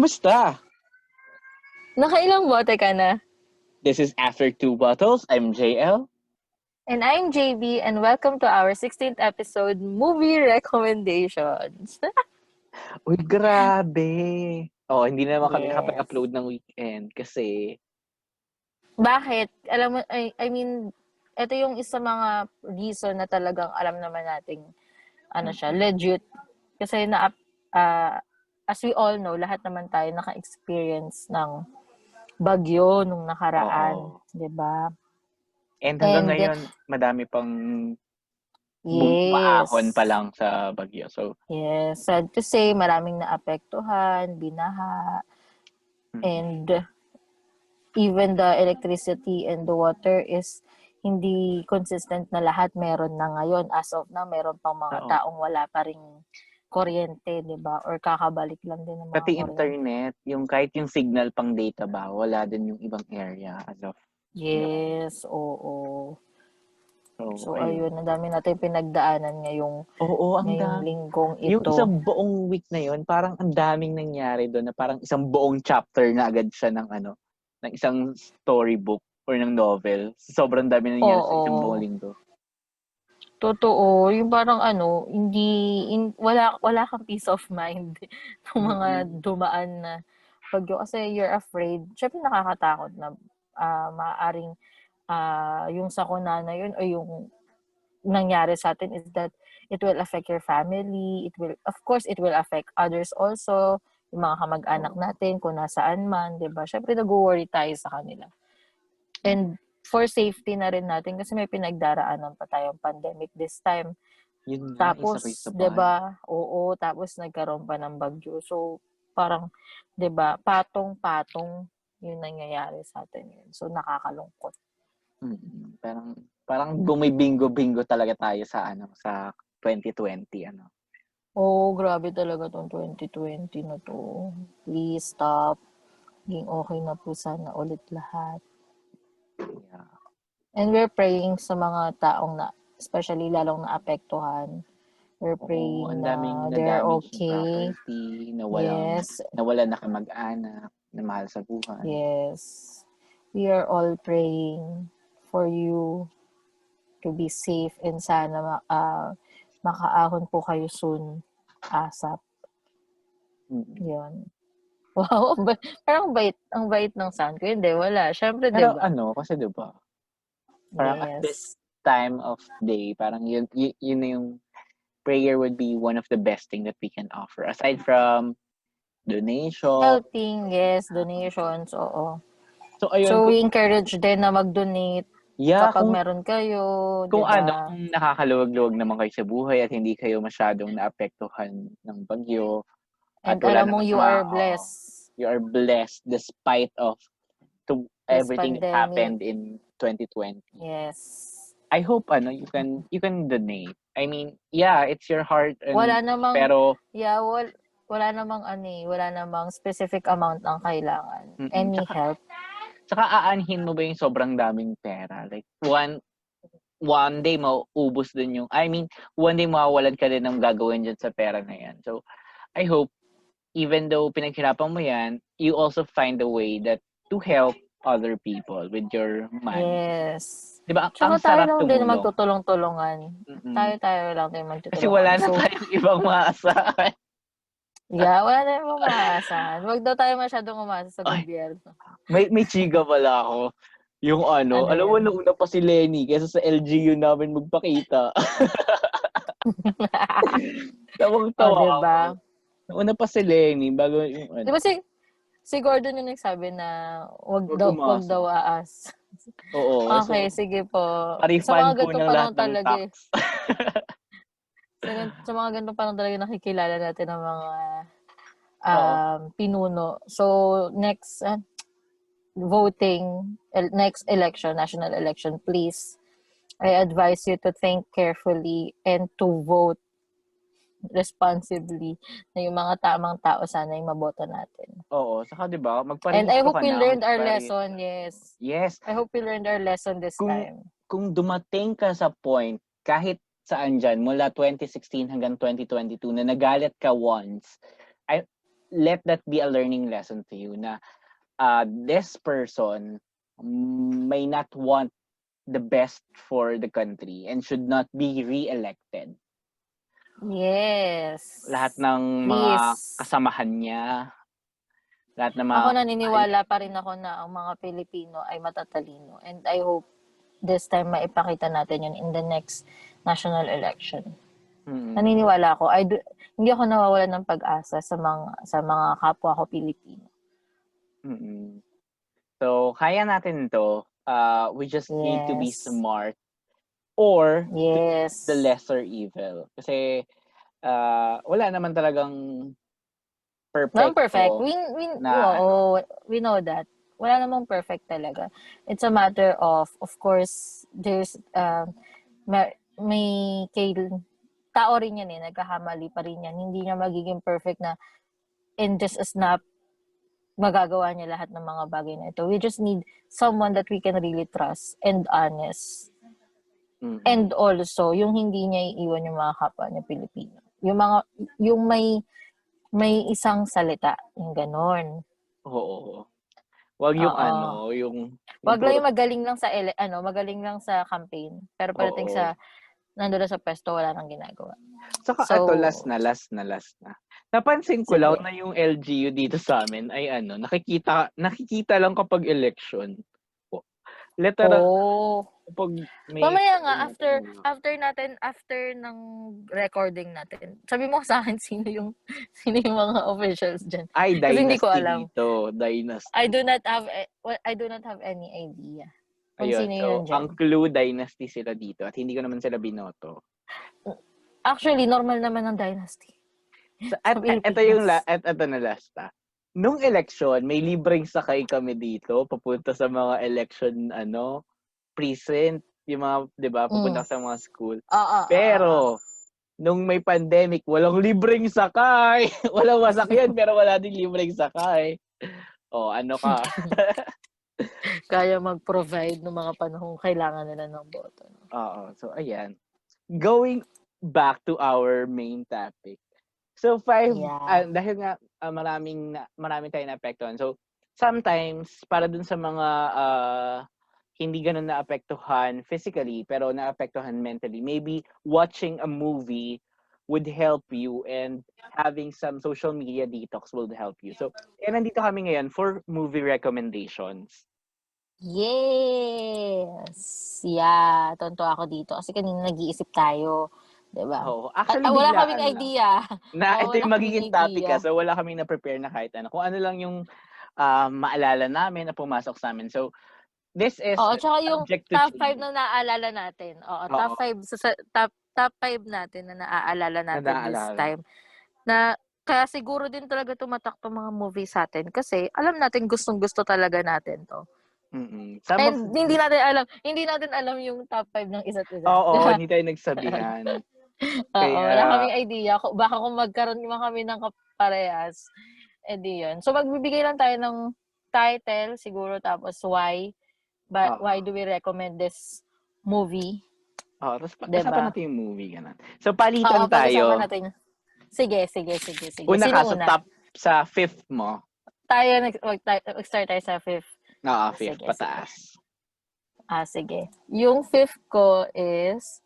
Kumusta? Nakailang bote ka na? This is After Two Bottles. I'm JL. And I'm JB, and welcome to our 16th episode, Movie Recommendations. Uy, grabe. Oh, hindi na naman kami Yes. nakapag-upload ng weekend kasi... Bakit? Alam mo, I mean, ito yung isa mga reason na talagang alam naman nating, legit. Kasi as we all know, lahat naman tayo naka-experience ng bagyo nung nakaraan. Oo. 'Di ba? And hanggang And, ngayon, madami pang yes. maahon pa lang sa bagyo. So, Yes, sad to say, maraming naapektuhan, binaha, and even the electricity and the water is hindi consistent na lahat meron na ngayon. As of now, meron pang mga oo. taong wala pa ring kuryente, di ba? Or kakabalik lang din ng mga Pati kuryente. internet, yung kahit yung signal pang data ba, wala din yung ibang area as of. Yes, oo. So, ayun, ang dami natin pinagdaanan ngayong linggong ito. Yung isang buong week na yun, parang ang daming nangyari doon na parang isang buong chapter na agad siya ng ng isang storybook or ng novel. Sobrang dami nangyari sa isang buong linggo. Totoo, yung parang wala kang peace of mind ng mga dumaan na bagyo kasi you're afraid. Syempre nakakatakot na maaaring yung sakuna na yun o yung nangyari sa atin is that it will affect your family. Of course, it will affect others also, yung mga kamag-anak natin kung nasaan man, 'di ba? Syempre nag-worry tayo sa kanila. And for safety na rin natin kasi may pinagdaraanan pa tayong pandemic this time. Yun nga, Tapos, sabay-sabay. 'di ba? Oo, tapos nagkaroon pa ng bagyo. So, parang 'di ba, patong-patong yung nangyayari sa atin yun. So, nakakalungkot. Parang bumibingo-bingo talaga tayo sa 2020 Oo, grabe talaga tong 2020 na to. Please stop. Maging okay na po sana ulit lahat. Yeah. And we're praying sa mga taong especially lalong naapektuhan. We're praying na they're okay. Property, Yes. nawala na kamag-anak, na mahal sa buhay. Yes. We are all praying for you to be safe and sana makaahon po kayo soon. ASAP. Yun. Wow, parang ang bait ng sound ko. Hindi, wala. Siyempre, pero diba? Kasi diba, parang at this time of day, parang yun na yung prayer would be one of the best thing that we can offer. Aside from donation. Helping, yes. Donations, oo. So, ayun. So, we encourage din na mag-donate kapag meron kayo. Kung diba? kung nakakaluwag-luwag naman kayo sa buhay at hindi kayo masyadong naapektuhan ng bagyo. And alam mong you are blessed. You are blessed despite of everything that happened in 2020. Yes. I hope you can donate. I mean, yeah, it's your heart Wala namang pero wala namang specific amount ang kailangan. Any help. Tsaka aanhin mo ba yung sobrang daming pera? Like one day mauubos din one day mawawalan ka din ng gagawin dyan sa pera na yan. So, I hope even though pinaghirapan mo yan, you also find a way to help other people with your money. Yes. Diba? Tsaka tayo lang din magtutulong-tulungan. Tayo lang din magtutulungan. Kasi wala na tayong ibang maasahan. Yeah, wala na ibang maasahan. Huwag daw tayo masyadong umasa sa gobyerno. May chiga pala ako. Yung alam mo, nauna pa si Lenny kaysa sa LGU namin magpakita. Tawang-tawa diba? ako. Nauna pa si Lenny bago yung Diba si Gordon yung nagsabi na wag daw aas. Oo. Okay, sige po. Sa mga ganito pa lang talaga sa mga ganito pa lang talaga nakikilala natin ng mga pinuno. So, next voting, next election, national election, please, I advise you to think carefully and to vote responsibly na yung mga tamang tao sana yung maboto natin. Oo, saka diba, magparehistro ka na. And I hope we learned our lesson, yes. Yes. I hope we learned our lesson this time. Kung dumating ka sa point, kahit saan dyan, mula 2016 hanggang 2022, na nagalit ka once, let that be a learning lesson to you na this person may not want the best for the country and should not be re-elected. Yes. Lahat ng mga Please. kasamahan niya, lahat ng mga Ako naniniwala pa rin ako na ang mga Pilipino ay matatalino. And I hope this time maipakita natin yun in the next national election. Naniniwala ako. Hindi ako nawawalan ng pag-asa sa mga kapwa ko Pilipino. So, kaya natin to. We just need to be Yes. smart or Yes. the lesser evil. Kasi wala naman talagang perfect. Non-perfect. We know that. Wala namang perfect talaga. It's a matter of course, there's may tao rin yan nagkakamali pa rin yan. Hindi niya magiging perfect na in just a snap magagawa niya lahat ng mga bagay na ito. We just need someone that we can really trust and honest. And also, yung hindi niya iiwan yung mga kapwa niya Pilipino. Yung may isang salita, yung ganon. Oo. Wag yung wag lang yung magaling lang sa campaign, pero pagdating sa nandoon sa pwesto wala nang ginagawa. Saka ito last na. Napansin ko lang na yung LGU dito sa amin ay nakikita lang kapag election. Literal. Kapag may mamaya nga after ng recording natin. Sabi mo sa akin sino yung mga officials diyan. Ay, Dynasty. Kasi hindi ko alam. Dito, Dynasty. I do not have any idea. Kung sino yun dyan. Ang clue Dynasty sila dito at hindi ko naman sila binoto. Actually, normal naman ang Dynasty. Ito yung ito na last. Nung election, may libreng sakay kami dito papunta sa mga election precinct, yung mga 'di ba, papunta sa mga school. Pero nung may pandemic, walang libreng sakay. Walang masakyan pero wala din libreng sakay. Ano ka? Kaya mag-provide ng mga panahong kailangan nila ng boto. So ayan. Going back to our main topic. So dahil nga marami tayong naapektuhan. So sometimes para dun sa mga hindi ganun naapektuhan physically pero naapektuhan mentally, maybe watching a movie would help you and having some social media detox will help you. So, nandito kami ngayon for movie recommendations. Yes! Yeah, tonto ako dito. Kasi kanina nag-iisip tayo. Diba? Actually, wala kaming idea. Ito yung magiging topic so wala kaming na-prepare na kahit ano. Kung ano lang yung maalala namin na pumasok sa amin. So, this is tsaka yung top 5 na naaalala natin. Top 5 natin na naaalala natin this time. Na kaya siguro din talaga tumatak tong mga movie sa atin kasi alam natin gustong-gusto talaga natin to. And hindi natin alam yung top 5 ng isa't isa. Hindi tayo nagsabihan. Wala kaming idea. Baka kung magkaroon naman kami ng kaparehas, di yun. So, magbibigay lang tayo ng title, siguro, tapos why do we recommend this movie? Tapos pag-usapan natin yung movie. Ganun. So, palitan tayo. Sige. Una ka, sa fifth mo. Mag-start tayo sa fifth. Fifth, pataas. Sige. Yung fifth ko is,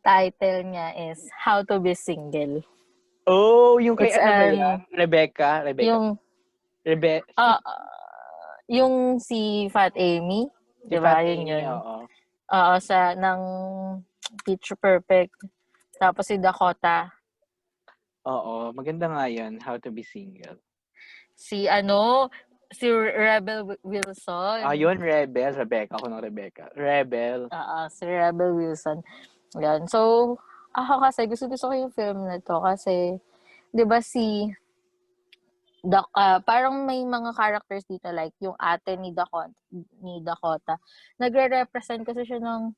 title niya is How to be Single. Yung kay Rebecca? Yung si Fat Amy. Diba? Yun. Ng Picture Perfect. Tapos si Dakota. Maganda nga yun. How to be Single. Si Rebel Wilson. Yun, Rebel. Rebecca. Ako ng Rebecca. Rebel. Si Rebel Wilson. Yan. So, ako kasi, gusto ko yung film na to kasi, di ba parang may mga characters dito like yung ate ni Dakota. Nagre-represent kasi siya ng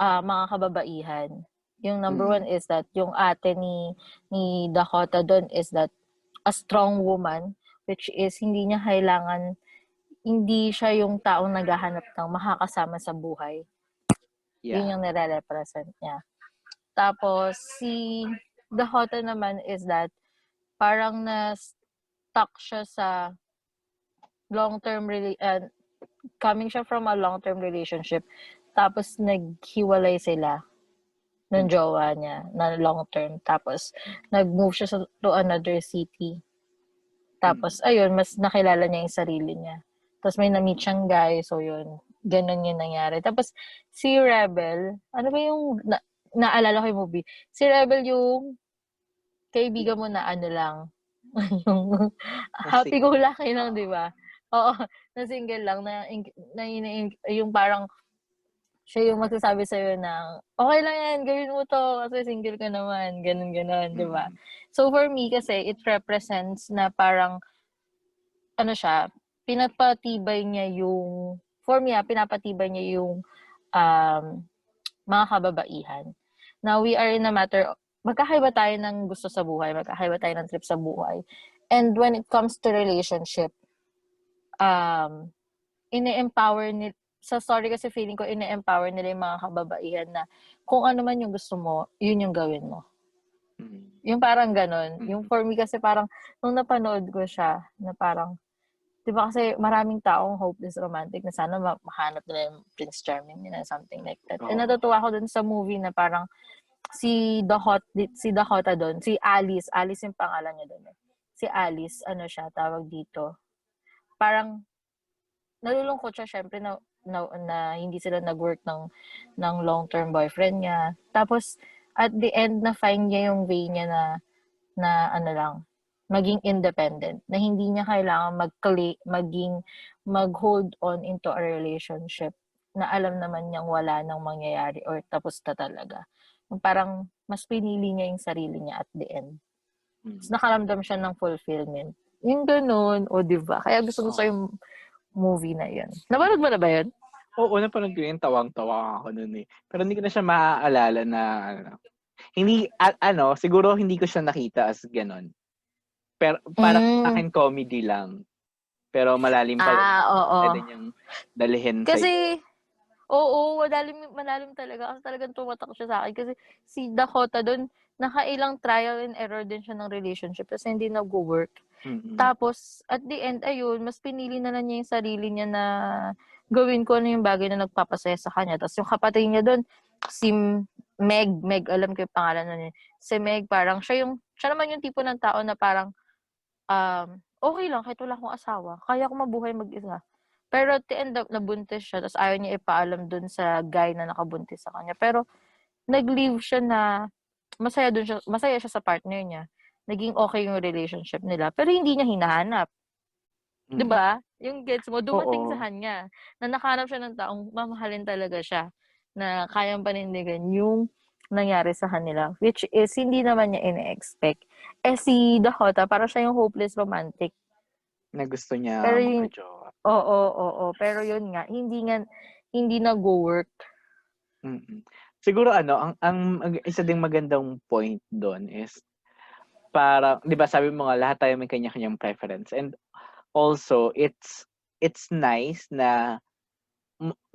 mga kababaihan. Yung number one is that yung ate ni Dakota doon is that a strong woman, which is hindi siya yung taong naghahanap ng makakasama sa buhay. Yeah. Yun yung nire-represent niya. Tapos, si Dakota naman is that parang na-stuck siya sa coming siya from a long-term relationship. Tapos naghiwalay sila ng jowa niya na long-term. Tapos nag-move siya to another city. Tapos ayun, mas nakilala niya yung sarili niya. Tapos may na-meet siyang guy, so yun, ganun yung nangyari. Tapos si Rebel, ano ba yung naalala ko yung movie? Si Rebel yung kaibigan mo na ano lang, yung happy go lucky lang, di ba? Oo, na single lang, yung parang siya yung magsasabi sa'yo na, okay lang yan, gawin mo to, kasi single ka naman, ganun, di ba? So for me kasi, it represents na parang, ano siya, pinapatibay niya yung, for me pinapatibay niya yung mga kababaihan. Now, we are in a matter, magkakaiba tayo ng gusto sa buhay, magkakaiba tayo ng trip sa buhay. And when it comes to relationship, ine-empower sa story kasi feeling ko, ine-empower nila yung mga kababaihan na kung ano man yung gusto mo, yun yung gawin mo. Yung parang ganun. Yung for me kasi parang, nung napanood ko siya, na parang, di ba kasi maraming taong hopeless romantic na sana mahanap nila yung Prince Charming nila, something like that. And natutuwa ko dun sa movie na parang, si Dakota doon, si Alice yung pangalan niya doon. Si Alice, ano siya, tawag dito. Parang, nalulungkot siya, syempre, na hindi sila nag-work ng long-term boyfriend niya. Tapos, at the end, na-find niya yung way niya na ano lang, maging independent. Na hindi niya kailangan mag-hold on into a relationship na alam naman niyang wala nang mangyayari or tapos na talaga. Parang, mas pinili niya yung sarili niya at the end. Tapos nakaramdam siya ng fulfillment. Yung ganun, o diba? Kaya gusto ko yung movie na yun. Napanood mo na ba yun? Oo, napanood ko yun. Tawang-tawa ako nun eh. Pero hindi ko na siya maaalala na, hindi, siguro hindi ko siya nakita as ganon. Pero parang sa akin comedy lang. Pero malalim pa rin. Oo. Pwede niyang dalihin kasi, oo, malalim talaga. Kasi talagang tumatak siya sa akin. Kasi si Dakota doon, nakailang trial and error din siya ng relationship. Kasi hindi nag-work. Tapos, at the end, ayun, mas pinili na niya yung sarili niya na gawin ko ano yung bagay na nagpapasaya sa kanya. Tapos yung kapatid niya doon, si Meg, alam ko yung pangalan na niya. Si Meg, parang siya naman yung tipo ng tao na parang, okay lang, kahit wala akong asawa. Kaya ko mabuhay mag-isa. Pero at the end up, nabuntis siya. Tapos ayaw niya ipaalam dun sa guy na nakabuntis sa kanya. Pero, nag-leave siya na masaya siya sa partner niya. Naging okay yung relationship nila. Pero hindi niya hinahanap. Diba? Yung gets mo, dumating sa kanya. Na nakahanap siya ng taong mamahalin talaga siya. Na kayang panindigan yung nangyari sa kanila. Which is, hindi naman niya ina-expect. Si Dakota, parang siya yung hopeless romantic. Na gusto niya magka-jowa. Oo. Pero yun nga, hindi nag-work. Siguro ang isa ding magandang point doon is para, 'di ba sabi mo nga lahat tayo may kanya-kanyang preference, and also it's nice na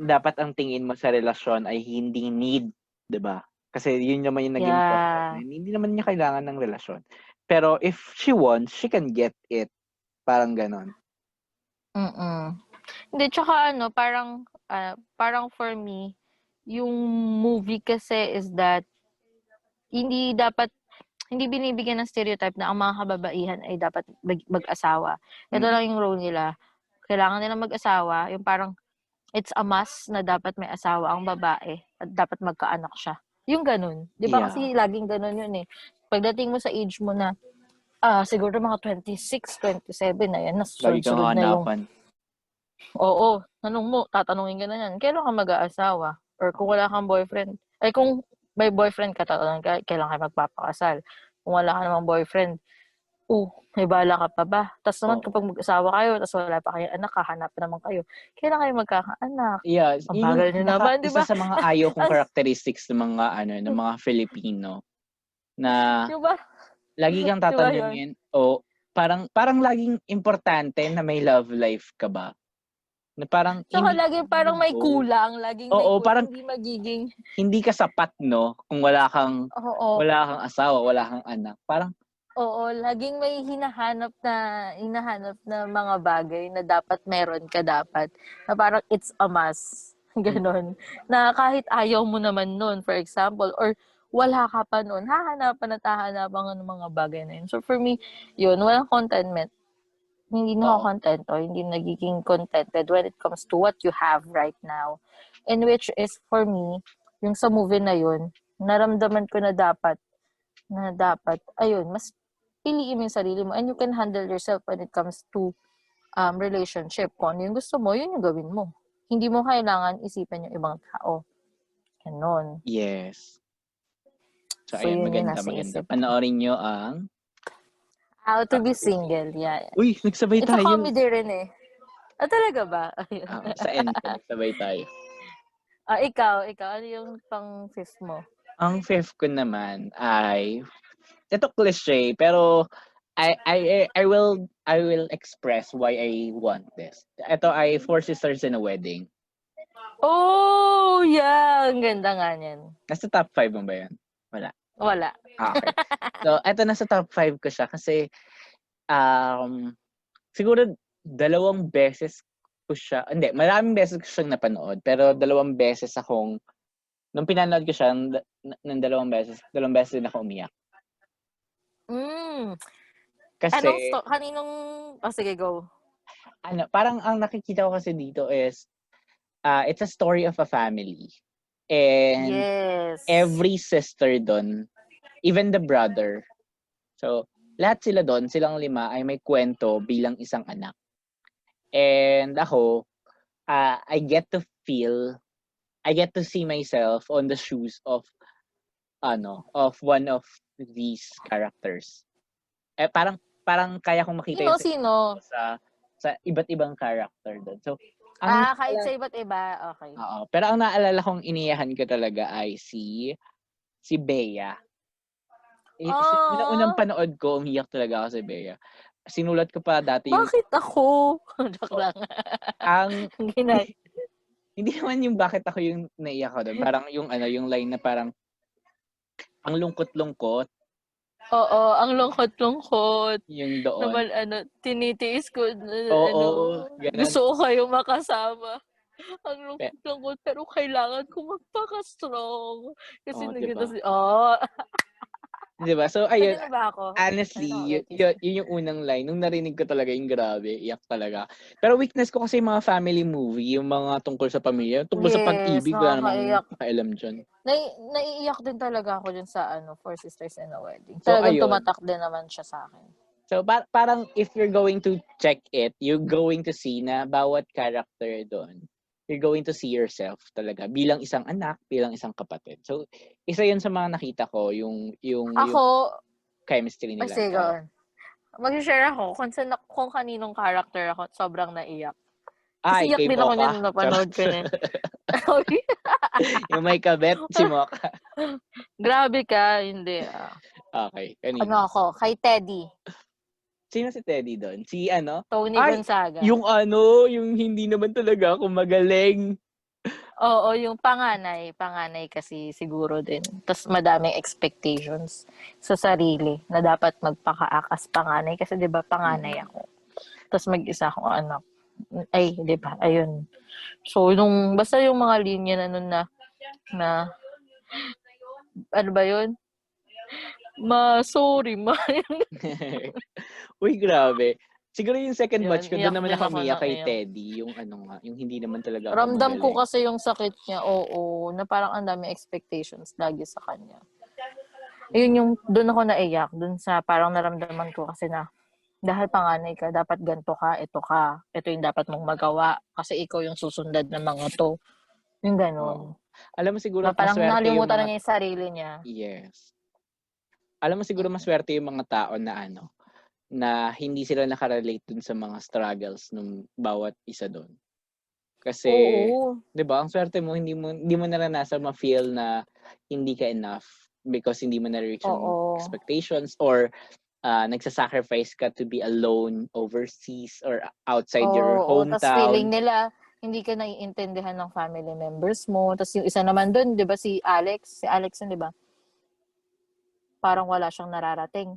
dapat ang tingin mo sa relasyon ay hindi need, 'di ba? Kasi yun naman yung naging point. Hindi naman niya kailangan ng relasyon. Pero if she wants, she can get it. Parang ganon. Hindi, tsaka parang for me, yung movie kasi is that hindi binibigyan ng stereotype na ang mga kababaihan ay dapat mag-asawa. Ito lang yung role nila. Kailangan nila mag-asawa. Yung parang, it's a must na dapat may asawa ang babae at dapat magkaanak siya. Yung ganun. Di ba? Kasi laging ganun yun eh. Pagdating mo sa age mo na, siguro mga 26, 27 na yan, nasunod na yung... Oo. Tatanungin ka na yan, kailan ka mag-aasawa? Or kung wala kang boyfriend, kung may boyfriend ka, tatanungin ka, kailan ka magpapakasal? Kung wala ka namang boyfriend, may bala ka pa ba? Tapos naman kapag mag-asawa kayo, tapos wala pa kayong anak, hahanap naman kayo. Kailan kayo magkakaanak? Ang bagal nyo naman, di ba? Isa sa mga ayaw kong characteristics ng mga Filipino na diba? Lagi kang tatanungin, parang laging importante na may love life ka ba? Na parang saka laging parang may kulang, parang hindi magiging hindi ka sapat, no, kung wala kang asawa, wala kang anak. Parang Oo, laging may hinahanap na mga bagay na dapat meron ka dapat. Na parang it's a must. Gano'n. Na kahit ayaw mo naman nun, for example, or wala ka pa nun, hahanapan at hahanapan ka ng mga bagay na yun. So for me, yun, walang contentment. Hindi na ako Oo. kontento, hindi nagiging contented when it comes to what you have right now. And which is, for me, yung sa movie na yun, naramdaman ko na dapat, ayun, mas piliin mo yung sarili mo and you can handle yourself when it comes to relationship. Kung ano yung gusto mo, yun yung gawin mo. Hindi mo kailangan isipin yung ibang tao. Ganon. Yes. So, So, ayun, yun yung maganda, nasa maganda. isip ko. Panoorin nyo ang How to How be to Be single, Single. yeah. Uy, nagsabay It's a tayo. comedy rin eh. Ah, talaga ba? Sa end ko, nagsabay tayo. Ikaw, ano yung pang fifth mo? Ang fifth ko naman ay, ito cliche, pero I will express why I want this. Ito ay Four Sisters in a Wedding. Oh, yeah! Ang ganda nga niyan. Nasa top 5 mo ba yan? Wala. Wala. Okay. So, ito nasa top 5 ko siya kasi siguro 2 beses ko siya, hindi, maraming beses ko siyang napanood, pero 2 beses akong, nung pinanood ko siya, ng 2 beses din ako umiyak. Mm. Kasi, Kaninong, sige, go. parang ang nakikita ko kasi dito is, it's a story of a family. And Yes. every sister doon, even the brother, so, lahat sila doon, silang 5 ay may kwento bilang isang anak. And ako, I get to see myself on the shoes of one of these characters. Parang kaya kong makita yung Sino? sa iba't ibang character doon. So, Kahit sa iba't iba, okay. oo, pero ang naalala kong iniyahan ko talaga ay si Bea. Unang panood ko, umiyak talaga ako si Bea. Sinulat ko pa dati yung Bakit ako? Joke lang. ang Ginay. hindi naman yung bakit ako yung naiyak ko doon. Parang yung line na parang ang lungkot-lungkot. Oo, ang lungkot-lungkot. Yung doon. Naman, tinitiis ko, Oo, ganun. gusto ko kayong makasama. Ang lungkot-lungkot, pero kailangan ko magpaka-strong. Kasi Diba? Diba? So, ayun, Kanino ba ako? honestly, yun yung unang line. Nung narinig ko talaga yung grabe, iyak talaga. Pero weakness ko kasi yung mga family movie, yung mga tungkol sa pamilya, tungkol sa pag-ibig, wala namang makailam dyan. Naiiyak din talaga ako dun sa Four Sisters in a Wedding. So, Talagang ayun. tumatak din naman siya sa akin. So, parang if you're going to check it, you're going to see na bawat character doon, you're going to see yourself talaga bilang isang anak, bilang isang kapatid. So, isa yun sa mga nakita ko, yung chemistry nila. Sige, mag-share ako kung kaninong character ako sobrang naiyak. Kasi iyak din ako niyan nung napanood ko niya. Yung may kabet, si Mocha. Grabe ka, hindi. Okay, kanina. Kay Teddy. Sino si Teddy doon? Tony Gonzaga. Yung hindi naman talaga ako magaling. Oo, yung panganay kasi siguro din. Tapos madaming expectations sa sarili na dapat magpakaakas panganay kasi 'di ba panganay ako. Tapos mag-isa akong anak. Ay, 'di ba? Ayun. So basta yung mga linya na nun na ano ba 'yun? Sorry. Uy, grabe. Siguro yung second watch ko, doon Iyak naman din ako ako umiyak kay ng iyak. Teddy. Yung yung hindi naman talaga ako Ramdam ko magaling. kasi yung sakit niya, na parang ang dami expectations lagi sa kanya. Ayun yung, doon ako naiyak, doon sa parang naramdaman ko kasi na, dahil panganay ka, dapat ganito ka, ito yung dapat mong magawa, kasi ikaw yung susundan ng mga to. Yung gano'n. Alam mo siguro, Na parang nalimutan na niya yung sarili niya. Yes. Alam mo siguro maswerte yung mga tao na na hindi sila nakarelate dun sa mga struggles ng bawat isa doon. Kasi, 'di ba, ang swerte mo hindi mo naranasan ma-feel na hindi ka enough because hindi mo na-reach yung expectations or nagsa-sacrifice ka to be alone overseas or outside your hometown. Tapos feeling nila hindi ka naiintindihan ng family members mo. Tapos yung isa naman doon, 'di ba si Alex, 'di ba? Parang wala siyang nararating.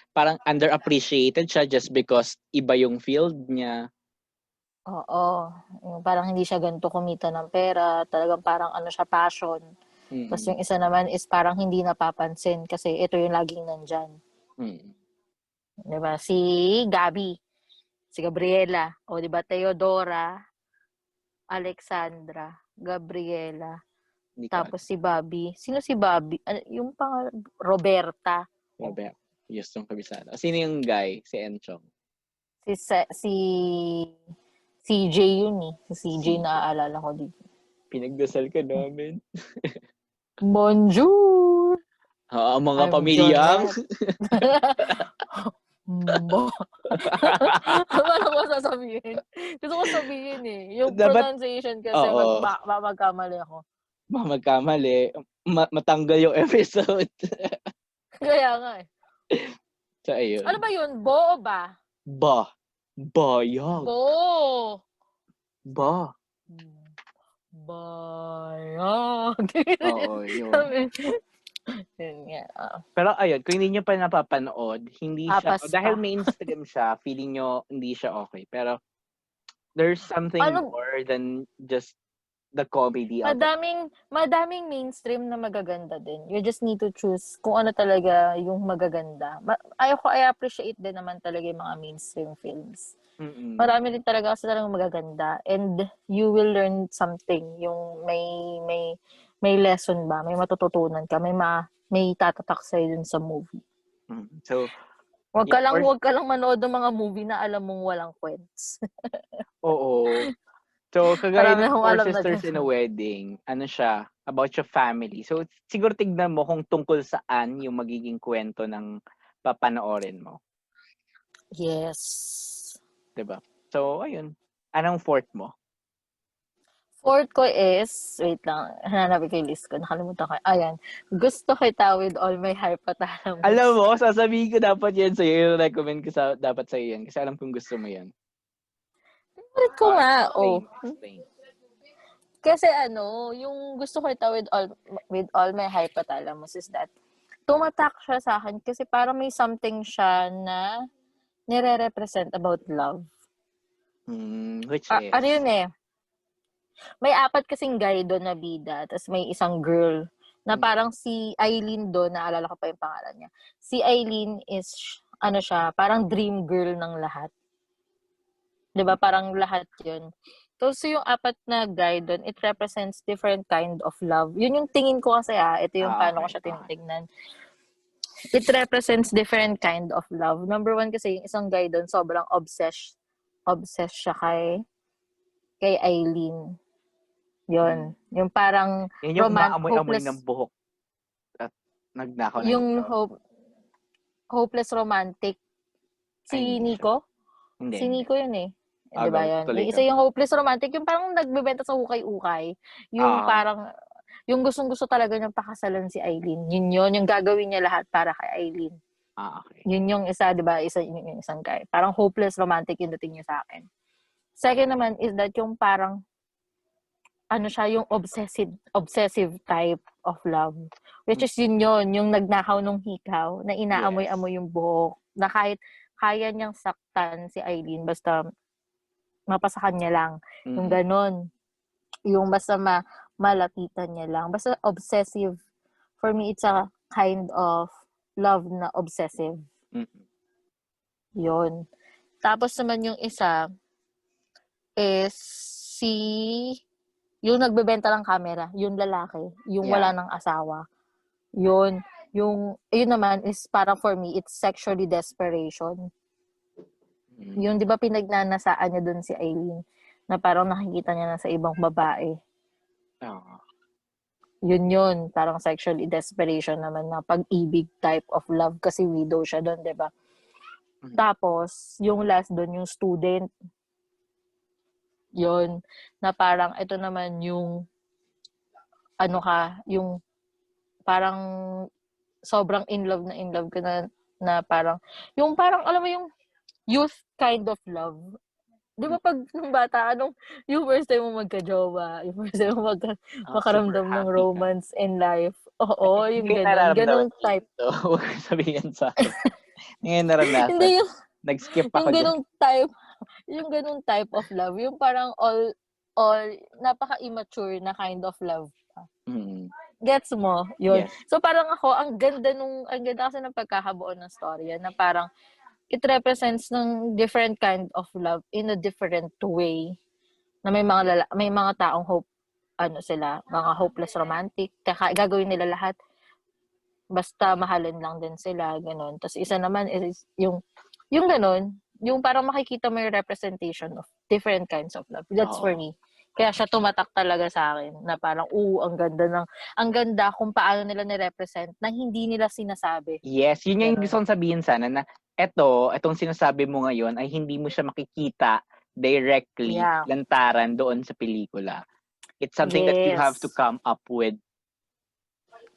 Parang underappreciated siya just because iba yung field niya. Oo. Yung parang hindi siya ganito kumita ng pera. Talagang parang ano siya, passion. Tapos yung isa naman is parang hindi napapansin kasi ito yung laging nandyan. Diba? Si Gabi, si Gabriela, o diba Theodora, Alexandra, Gabriela, Hindi ko tapos si Bobby. Sino si Bobby? Yung Roberta. Robert. Yung kabisado. Sino yung guy? Si Enchong. Si CJ yun eh. Si CJ naaalala ko dito. Pinagdasal ka namin. Bonjour! Mga I'm pamilyang. Ano ko sasabihin? Gusto ko sabihin eh. Yung Dapat, pronunciation kasi magkamali ako. Magkamali. Matanggal yung episode. Kaya nga eh. So, ayun. Ano ba yun? Bo o ba? Bayag. Bo! Ba. Bayag. Oo, yun. Yun nga. Pero ayun, kung hindi nyo pa napapanood, hindi siya, Apas dahil pa. mainstream siya, feeling nyo hindi siya okay. Pero there's something more than just the comedy of it. Madaming mainstream na magaganda din. You just need to choose kung ano talaga yung magaganda. I appreciate din naman talaga yung mga mainstream films. Marami din talaga kasi talagang magaganda. And you will learn something. Yung may lesson ba? May matututunan ka. May tatatak sa'yo dun sa movie. So, Wag ka lang manood ng mga movie na alam mong walang kwents. Oo. So, kagaya Marami ng akong Four alam na Sisters in a Wedding, ano siya, about your family. So, siguro tignan mo kung tungkol saan yung magiging kwento ng papanoorin mo. Yes. Diba? So, ayun. Anong fourth mo? Fourth ko is, wait lang, hanapin ko yung list ko, nakalimutan ko. Ayan, gusto kita with all my hypothalamus. Alam mo, sasabihin ko dapat yan sa'yo, i-recommend ko dapat sa'yo yan, kasi alam kong gusto mo yan. Favorite ko nga, Explain. Kasi yung gusto kita with all my hypothalamus is that, tumatak siya sa akin kasi parang may something siya na nire-represent about love. Which is? Ano yun eh, may 4 kasing guy doon na bida, tapos may isang girl na parang si Eileen doon, naalala ko pa yung pangalan niya. Si Eileen is, siya, parang dream girl ng lahat. 'Di ba? Parang lahat yun. So yung 4 na guy doon, it represents different kind of love. Yun yung tingin ko kasi ito yung paano ko siya tinitignan. It represents different kind of love. Number 1 kasi yung isang guy doon, sobrang obsessed siya kay Eileen. Yun. Yung parang yan yung maamoy-amoy ng buhok at nagnakaw na yung hopeless romantic. Si Nico? Hindi. Si Nico yun eh. Di ba yun? Yung isa yung hopeless romantic, yung parang nagbebenta sa ukay-ukay. Yung parang, yung gustong-gusto talaga niyang pakasalan si Eileen. Yun, yung gagawin niya lahat para kay Eileen. Okay. Yun yung isa, di ba? Yung isang guy. Parang hopeless romantic yung dating niya sa akin. Second naman is that yung parang, siya, yung obsessive type of love. Which is yun, yung nagnakaw nung hikaw, na inaamoy-amoy yung buhok, na kahit kaya niyang saktan si Eileen, basta mapasa kanya lang. Yung ganon. Yung basta malapitan niya lang. Basta obsessive. For me, it's a kind of love na obsessive. Yun. Tapos naman yung isa is yung nagbebenta ng camera, yung lalaki, yung wala ng asawa. Yun naman is parang for me, it's sexually desperation. Yung 'di ba pinagnanasaan niya doon si Eileen na parang nakikita niya na sa ibang babae. Yun, parang sexually desperation naman na pag-ibig type of love kasi widow siya doon, 'di ba? Tapos, yung last doon, yung student. Yun, na parang ito naman yung yung parang sobrang in love ka na parang, yung parang, alam mo yung youth kind of love. Di ba pag nung bata ka, yung first time mo magka-jowa, yung first time mo Super makaramdam ng happy ka. romance in life. Ay, Oo, hindi ko yung yung ganun. nararamdaman Ganung ngayon type. 'to. Huwag mo sabihin sa'kin. Hindi ko yung Hindi naranasan. yung, Nag-skip ako yung diyan. ganung type, yung ganung type of love. Yung parang all, napaka-immature na kind of love. Mm. Gets mo? Yun. Yes. So parang ako, ang ganda kasi ng pagkakabuo ng storya na parang it represents ng different kind of love in a different way. Na may mga taong hope, ano sila, mga hopeless romantic, gagawin nila lahat, basta mahalin lang din sila, ganun. Tapos isa naman is yung ganun, yung parang makikita mo yung representation of different kinds of love. That's for Oo. me. Kaya siya tumatak talaga sa akin na parang, ang ganda kung paano nila ni-represent na hindi nila sinasabi. Yes, yun nga yung Ganun. gusto kong sabihin sana na etong sinasabi mo ngayon ay hindi mo siya makikita directly, Yeah. lantaran doon sa pelikula. It's something that you have to Yes. come up with.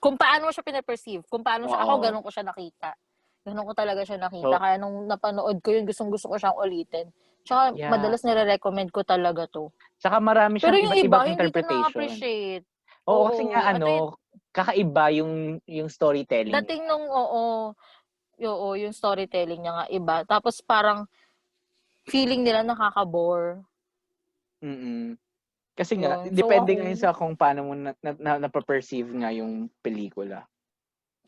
Kung paano mo siya pine-perceive, kung paano siya, ako Oo. ganun ko siya nakita. Ganun ko talaga siya nakita. So, Kaya nung napanood ko yun, gustong-gusto ko siyang ulitin. Tsaka yeah. madalas nire-recommend ko talaga 'to. Tsaka marami Pero siyang yung iba't ibang iba, hindi ko interpretation. na-appreciate. Oo, kasi nga Oo, kakaiba yung storytelling niya. dating yung storytelling niya nga iba. Tapos parang feeling nila nakaka-bore. Mm. Kasi nga Yun. So depende nga yun ako, sa kung paano mo nape-perceive nga yung pelikula.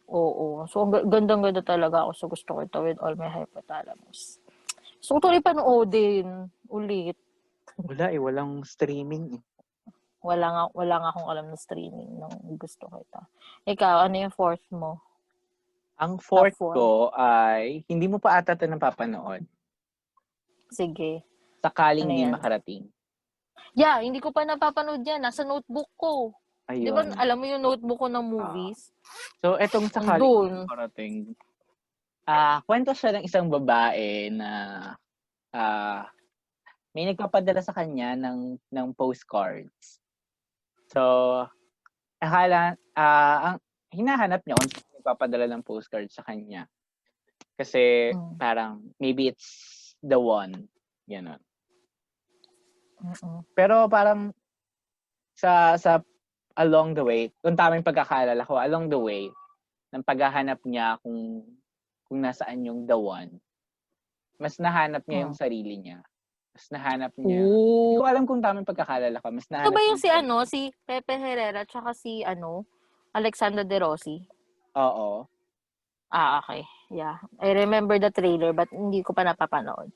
oo. So gandang-ganda talaga ako. So gusto ko ito with all my hypothalamus. So tuloy panoodin ulit. Walang streaming eh. Wala nga akong alam na streaming nung gusto ko ito. Ikaw, ano yung fourth mo? Ang Top fourth 4. ko ay hindi mo pa ata 'to napapanood. Sige. Sakaling Ano di yan? makarating. Yeah, hindi ko pa napapanood yan. Nasa notebook ko. Di ba, Ayun. alam mo yung notebook ko ng Ah. movies? So etong Sakaling Di Andun. Makarating, kwento siya ng isang babae na may nagpapadala sa kanya ng postcards. So, ang hinahanap niya kung sino nagpapadala ng postcard sa kanya. Kasi Mm. parang maybe it's the one, gano'n. Mm-mm. Pero parang sa along the way, kung tama yung pagkakaalala ko, along the way ng paghahanap niya kung nasaan yung the one, mas nahanap niya yung sarili niya. Mas nahanap niya, hindi Ooh. ko alam kung tama yung pagkakaalala ko, mas Ito nahanap ba niya yung yung sarili. si Pepe Herrera tsaka si Alexandra De Rossi? Oo. Okay. Yeah. I remember the trailer but hindi ko pa napapanood.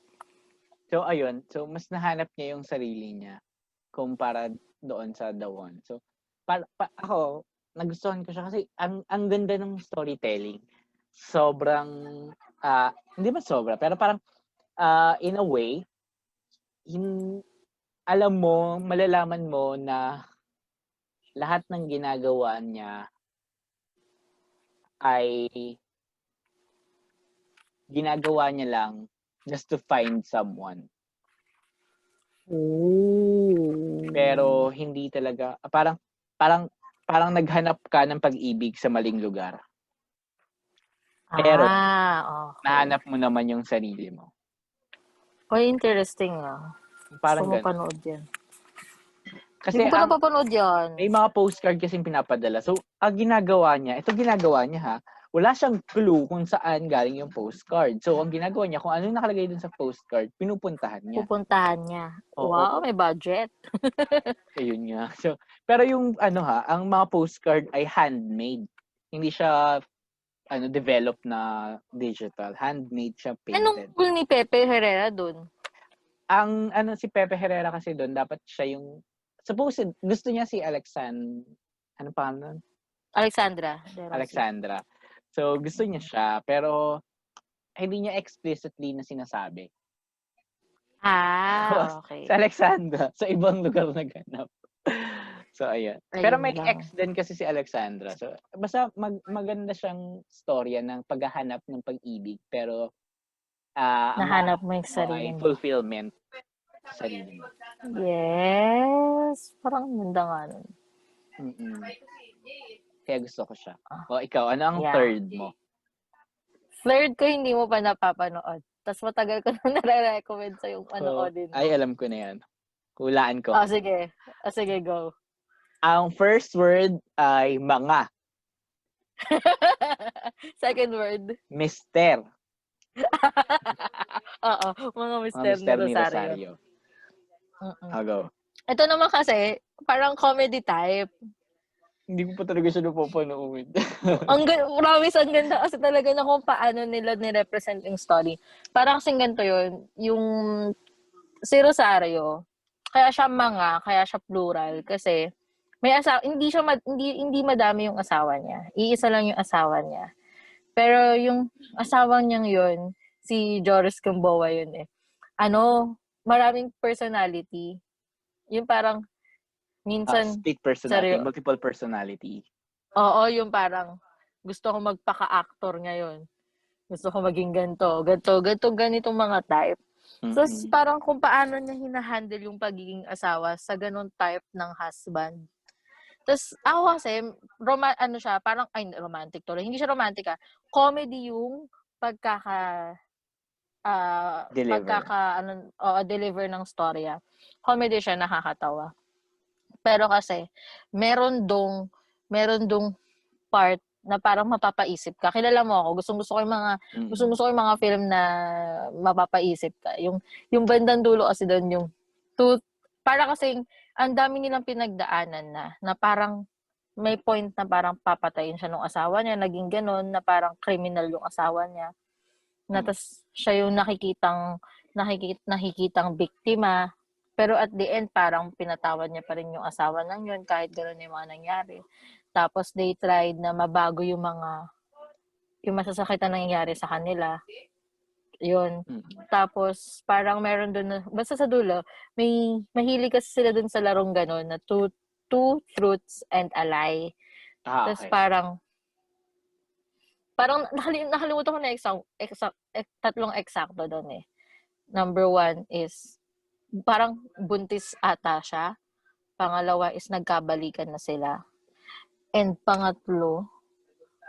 So, ayun. So, mas nahanap niya yung sarili niya kumpara doon sa the one. So, ako, nagustuhan ko siya kasi ang ganda ng storytelling. Sobrang, hindi ba sobra, pero parang, in a way, alam mo, malalaman mo na lahat ng ginagawa niya ay ginagawa niya lang just to find someone. Ooh. Pero hindi talaga, parang naghanap ka ng pag-ibig sa maling lugar. Pero Okay. nahanap mo naman yung sarili mo. Interesting Parang Gusto mo gano'n. panood yan. Kasi Hindi ko pa napapanood yan. may mga postcard kasing pinapadala. So, ang ginagawa niya ha, wala siyang clue kung saan galing yung postcard. So, ang ginagawa niya, kung ano yung nakalagay dun sa postcard, pinupuntahan niya. Pupuntahan niya. Oo. Wow, may budget. Ayun nga. So, pero yung ang mga postcard ay handmade. Hindi siya developed na digital. Handmade siya, Anong painted. role ni Pepe Herrera dun? Ang si Pepe Herrera kasi doon, dapat siya yung gusto niya si ano pa nun? Alexandra De Rossi. Alexandra. So, gusto niya siya, pero hindi niya explicitly na sinasabi. Okay. Si Alexandra, sa ibang lugar naganap. So, ayun. Pero may Ayun lang. ex din kasi si Alexandra. So, basta maganda siyang storya ng paghahanap ng pag-ibig. Pero, ang Nahanap mo yung mo sarili ay mo. fulfillment sa sarili mo. Yes. Parang ganda nga nun. Mm-mm. Kaya gusto ko siya. O, ikaw, ano ang Yeah. third mo? Third ko, hindi mo pa napapanood. Tapos matagal ko na nare-recommend sa yung panoodin mo. Ay, alam ko na yan. Hulaan ko. Sige. Sige, go. Ang first word ay mga. Second word. Mister. Oo, mga Mga Mr. Mister ni Rosario. Rosario. Mm-mm. Go. Ito naman kasi, parang comedy type. Hindi ko pa talaga siya napapanood. Promise, ang ganda kasi talaga na kung paano nila ni-represent yung story. Parang kasing ganito yun, yung si Rosario, kaya siya plural kasi may asawa, hindi madami yung asawa niya. Iisa lang yung asawa niya. Pero yung asawa niyang yun, si Joris Gamboa yun eh. Maraming personality. Yung parang minsan Split personality, seryo. multiple personality. Oo, yung parang gusto ko magpaka-actor ngayon. Gusto ko maging ganitong mga type. So, parang kung paano niya hinahandle yung pagiging asawa sa ganun type ng husband. Tapos, ako kasi, romantic to. Hindi siya romantic comedy yung Deliver. deliver ng storya. Comedy siya, nakakatawa. Pero kasi, meron dong part na parang mapapaisip ka. Kilala mo ako, gustong-gusto ko yung mga film na mapapaisip ka. Yung bandang dulo kasi doon yung para kasing ang dami nilang pinagdaanan na parang may point na parang papatayin siya ng asawa niya, naging ganon, na parang criminal yung asawa niya. Na tas siya yung nakikitang biktima. Pero at the end, parang pinatawad niya pa rin yung asawa ng yun kahit gano'n yung mga nangyari. Tapos they tried na mabago yung masasakit na nangyayari sa kanila. Yun. Tapos parang meron doon basta sa dulo, may mahilig kasi sila doon sa larong gano'n na two truths and a lie. Okay. Tapos parang nakalimutan ko na tatlong eksakto doon eh. Number 1 is parang buntis ata siya. Pangalawa is nagkabalikan na sila. And pangatlo,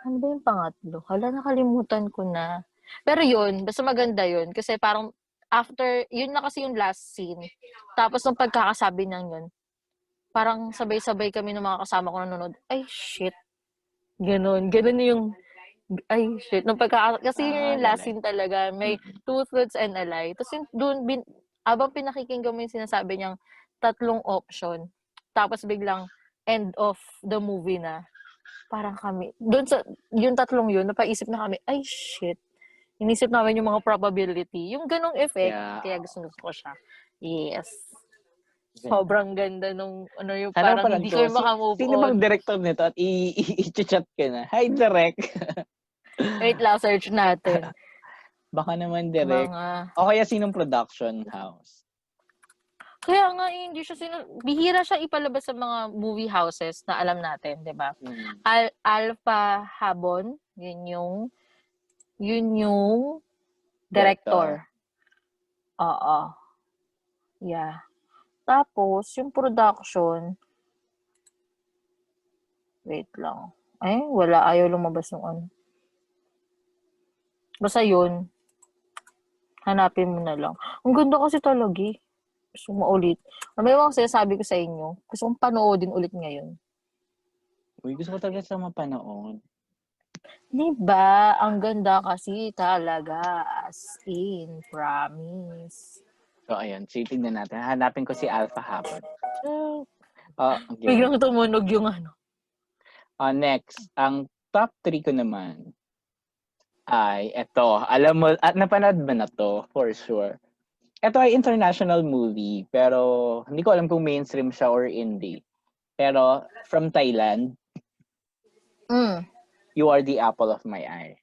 ano ba yung pangatlo? Nakalimutan ko na. Pero yun, basta maganda yun. Kasi parang after, yun na kasi yung last scene. Tapos nung pagkakasabi niyan yun, parang sabay-sabay kami ng mga kasama ko nanonood. Ay, shit. Ganon yung, ay, shit. Kasi yun yung last scene talaga. May two truths and a lie. Tapos yung doon, abang pinakikinggan mo yung sinasabi niyang tatlong option. Tapos biglang end of the movie na. Parang kami, doon sa, yung tatlong yun, napaisip na kami, ay shit. Inisip namin yung mga probability. Yung ganong effect, kaya gusto ko siya. Yes. Sobrang ganda nung, yung Sana parang hindi kayo makamove Sino bang on. director nito at i-chat ka na? Hi, direct. Wait lang, search natin. Baka naman direct. O kaya sinong production house? Kaya nga, hindi siya bihira siya ipalabas sa mga movie houses na alam natin, di ba? Alpha Habon, yun yung director. Oo. Yeah. Tapos, yung production, wait lang. Ay, wala. Ayaw lumabas ng ano. Basta yun. Hanapin mo na lang. Ang ganda kasi talaga eh. Gusto mo ulit. May mga sinasabi ko sa inyo. Gusto kong panoodin ulit ngayon. Uy, gusto ko talaga sa mapanood. Diba? Ang ganda kasi talaga. As in, promise. So, ayun. So, tignan natin. Hanapin ko si Alpha Habon. Okay. Biglang tumunog yung ano. Next. Ang top 3 ko naman ay eto. Alam mo, at napanood ba na to? For sure. Ito ay international movie, pero hindi ko alam kung mainstream siya or indie. Pero from Thailand, You Are the Apple of My Eye.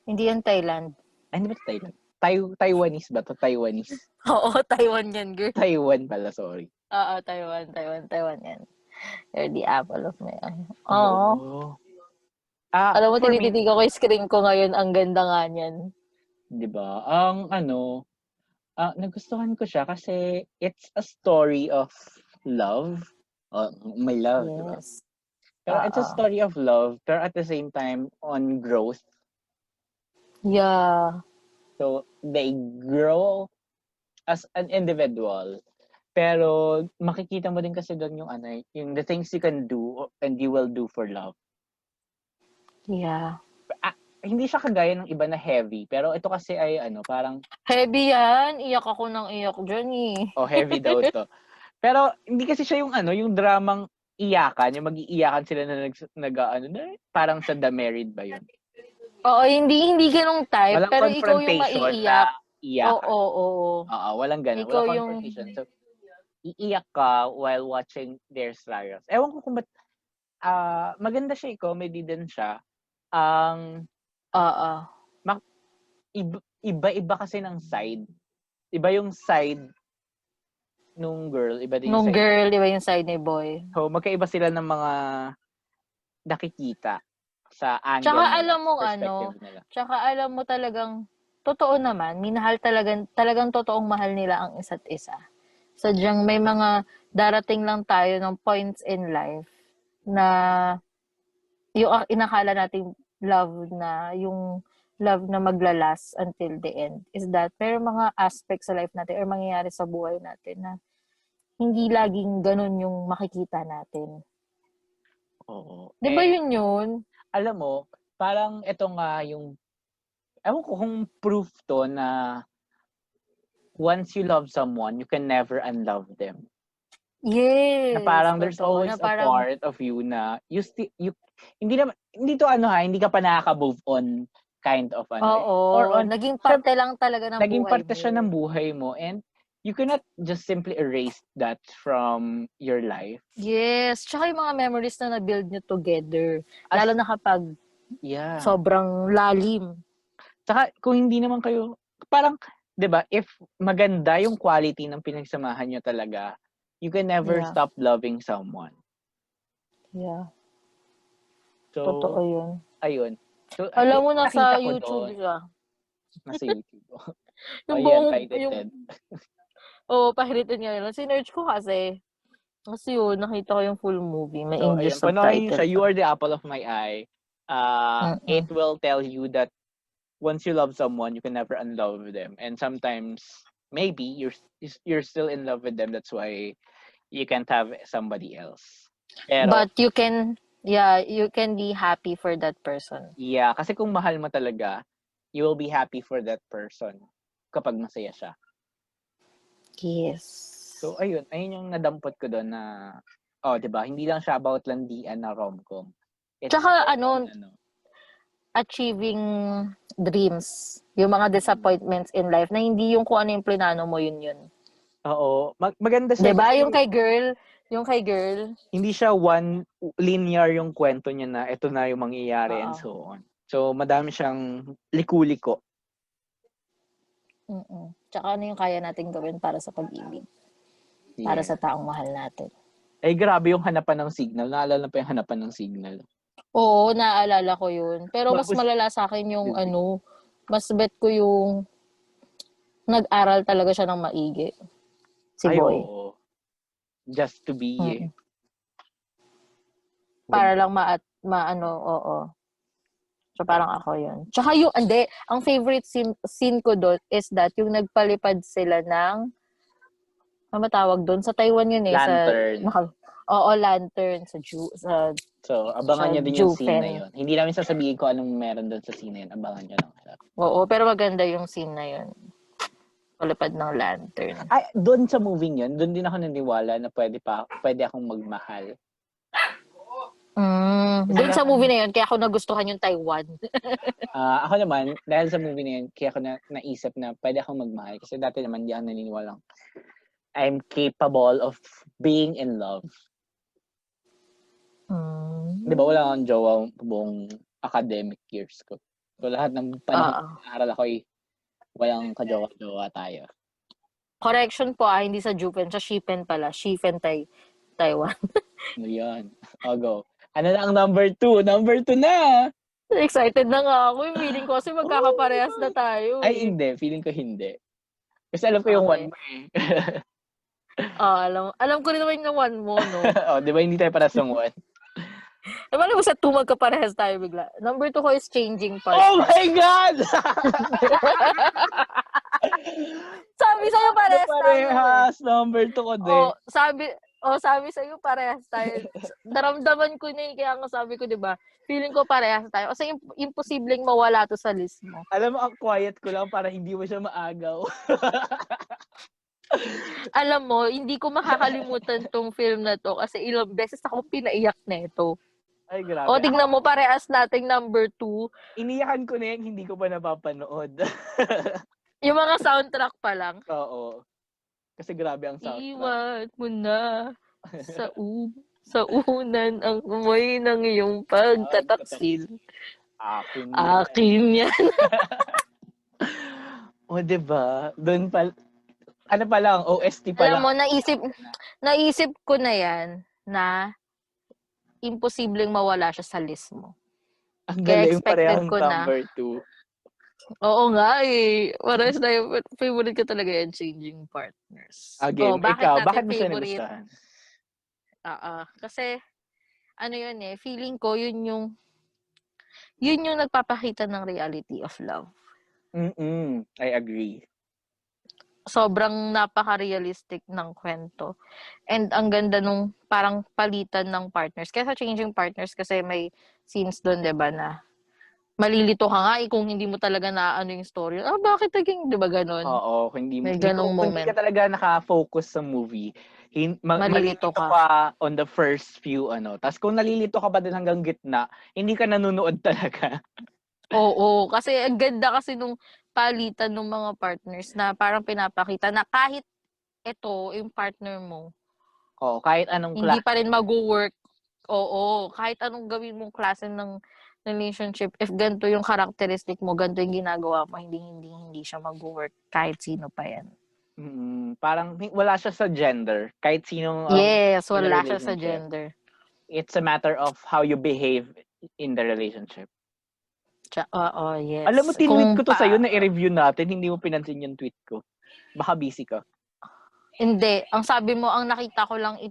Hindi yan Thailand. Ay, hindi ba ito Thailand? Taiwanese ba to? Taiwanese. Oo, Taiwan yan, girl. Taiwan pala, sorry. Oo, Taiwan yan. You're the apple of my eye. Oo. Alam mo, tinititigan ko yung screen ko ngayon. Ang ganda nga niyan. Diba? Nagustuhan ko siya kasi it's a story of love. May love, yes. Diba? Pero it's a story of love, pero at the same time, on growth. Yeah. So, they grow as an individual. Pero, makikita mo din kasi doon yung yung the things you can do and you will do for love. Yeah. Hindi siya kagaya ng iba na heavy. Pero ito kasi ay parang... Heavy yan. Iyak ako ng iyak dyan eh. heavy daw to. Pero, hindi kasi siya yung yung dramang iyakan. Yung mag-iiyakan sila na parang sa The Married ba yun? Oo, hindi ganong type. Walang Pero ikaw yung confrontation maiiyak. na iyakan. Oo. Walang ganun. Ikaw Walang yung... confrontation. So, iiyak ka while watching their struggles. Ewan ko kung ba't maganda siya, comedy din siya. Ang iba-iba kasi ng side. Iba yung side nung girl, iba din yung Nung side. girl, iba yung side ni boy. So, magkaiba sila ng mga nakikita sa angle Tsaka nila, alam mo sa perspective nila. tsaka alam mo talagang, totoo naman, minahal talagang totoong mahal nila ang isa't isa. Sadyang may mga darating lang tayo ng points in life na yung inakala nating yung love na maglalas until the end is that pero mga aspects sa life natin or mangyayari sa buhay natin na hindi laging ganun yung makikita natin. Oo. Di ba yun? Alam mo, parang ito nga yung, ewan ko kung proof to na once you love someone, you can never unlove them. Yes. Na parang there's always a part of you na hindi to hindi ka pa nakaka-move on kind of Oo, naging parte lang talaga ng buhay mo. Naging parte siya ng buhay mo and you cannot just simply erase that from your life. Yes, tsaka yung mga memories na na-build nyo together. Lalo na kapag sobrang lalim. Tsaka kung hindi naman kayo, parang, 'di ba, if maganda yung quality ng pinagsamahan nyo talaga, you can never stop loving someone. Yeah. So, totoo yun. Ayun. So, alam mo, nasa YouTube siya. Nasa YouTube. Yung buong, pirated nga yun. Sinerch ko kasi yun, nakita ko yung full movie. May English subtitle. Panoorin siya, You Are the Apple of My Eye. It will tell you that once you love someone, you can never unlove them. And sometimes, maybe, you're still in love with them. That's why you can't have somebody else. But you can be happy for that person. Yeah, kasi kung mahal mo talaga, you will be happy for that person kapag masaya siya. Yes. So, ayun yung nadampot ko doon na, 'di ba? Hindi lang siya about landian na rom-com. Tsaka achieving dreams. Yung mga disappointments in life na hindi yung kung ano yung plinano mo, yun. Oo. Maganda siya. Diba? Yung kay girl. Hindi siya one linear yung kwento niya na ito na yung mangyayari and so on. So, madami siyang liku-liko. Tsaka ano yung kaya natin gawin para sa pag-ibig? Para sa taong mahal natin. Ay, grabe yung hanapan ng signal. Naalala pa yung hanapan ng signal. Oo, naaalala ko yun. Pero mas malala sa akin yung mas bet ko yung nag-aral talaga siya ng maigi. Si Boy. Oo. Just to be. Para lang oo. So parang ako yun. Tsaka ang favorite scene ko doon is that yung nagpalipad sila ng, matawag doon? Sa Taiwan yun Lantern. Lantern. So, abangan nyo din yung scene na yun. Hindi namin sasabihin ko anong meron doon sa scene na yun. Abangan nyo lang siya. Oo, pero maganda yung scene na yun. Palipad ng lantern. Ay, doon sa movie yun, doon din ako naniwala na pwede akong magmahal. Doon sa movie na yun, kaya ako nagustuhan yung Taiwan. Ako naman, dahil sa movie na yun, kaya ako naisip na pwede akong magmahal. Kasi dati naman, di ako naniniwalang I'm capable of being in love. Di ba, wala akong jowa buong academic years ko. So, lahat ng panahon aral ako walang kajowa-jowa tayo. Correction po, hindi sa Jupen, sa Shipen pala. Shipen Taiwan. Yan. Go. Ano na ang number 2? Number 2 na! Excited na nga ako. Yung feeling ko kasi magkakaparehas na tayo. Ay, hindi. Feeling ko hindi. Kasi alam ko yung one mo alam ko rin naman yung one mo, no? Di ba hindi tayo para sa one? Paano mo sa 2 magkaparehas tayo bigla? Number 2 ko is changing Oh partner. my God! Sabi sa'yo parehas tayo eh. Parehas. Number 2 ko din. Sabi sa'yo parehas tayo. Naramdaman ko na kaya nga sabi ko, di ba? Feeling ko parehas tayo. Kasi imposibleng mawala to sa list mo. Alam mo, ang quiet ko lang para hindi mo siya maagaw. Alam mo, hindi ko makakalimutan tong film na to kasi ilang beses ako pinaiyak na ito. Ay, grabe. O, tignan mo, parehas nating number 2. Iniyakan ko na yung hindi ko pa napapanood. Yung mga soundtrack pa lang. Oo. Kasi grabe ang soundtrack. Iwan mo na sa unan ang amoy ng iyong pagtataksil. Akin yan. O, diba? Doon pa, ano pa lang, OST pa Alam lang. mo, naisip ko na yan na imposibleng mawala siya sa list mo. Ang Kaya galing expected parehang ko na. number 2. Oo nga eh. Parehas na yung favorite ko talaga yan, changing partners. Again, bakit mo siya favorite? nagustuhan? Kasi, ano yun eh, feeling ko yun yung nagpapakita ng reality of love. I agree. Sobrang napaka-realistic ng kwento. And ang ganda nung parang palitan ng partners. Kaya sa changing partners kasi may scenes doon, 'di ba, na malilito ka nga kung hindi mo talaga naano yung story. Bakit naging, 'di ba, ganon? Oo, kung May ganong kung hindi moment. ka talaga naka-focus sa movie, malilito Malilito ka. ka on the first few Tapos kung nalilito ka pa din hanggang gitna, hindi ka nanonood talaga. Oo, kasi ang ganda kasi nung palitan ng mga partners na parang pinapakita na kahit ito, yung partner mo, Oo, kahit anong hindi pa rin mag-work. Oo, kahit anong gawin mong klase ng relationship, if ganito yung characteristic mo, ganito yung ginagawa mo, hindi siya mag-work kahit sino pa yan. Parang wala siya sa gender. Kahit sinong Yes, in a wala siya sa relationship. gender. It's a matter of how you behave in the relationship. Oo, yes. Alam mo, tinweet ko to sa'yo na i-review natin, hindi mo pinansin yung tweet ko. Baka busy ka. Hindi. Ang sabi mo, ang nakita ko lang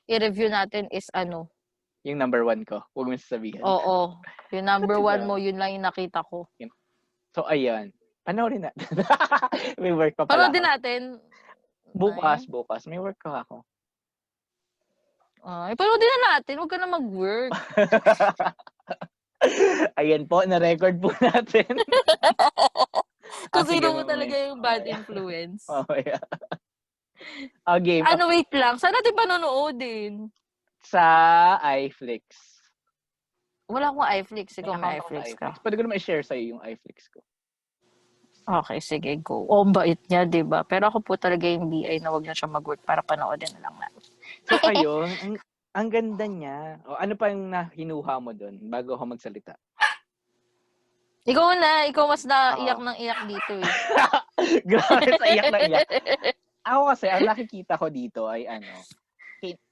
i-review natin is Yung number 1 ko. Huwag mo sasabihin. Oo. Yung number 1 Diba? mo, yun lang yung nakita ko. So, ayan. Panoorin natin. May work pa pala Panoorin ako. natin. Bukas. May work ka ako. Panoorin na natin. Huwag ka na mag-work. Ayan po, na-record po natin. Kung sino mo talaga yung bad influence. Okay. Okay. Wait lang. Saan natin panonoodin? Sa iFlix. Wala akong iFlix. Ikaw may iFlix ka. Pwede ko naman i-share sa'yo yung iFlix ko. Okay, sige, go. Ang bait niya, diba? Pero ako po talaga yung BI na wag na siya mag-work para panoodin na lang natin. So, ayun. Ang ganda niya. O, ano pa yung hinuha mo doon bago ako magsalita? Ikaw na. Ikaw mas naiyak ng iyak dito eh. Grabe sa iyak na iyak. Ako kasi, ang nakikita ko dito ay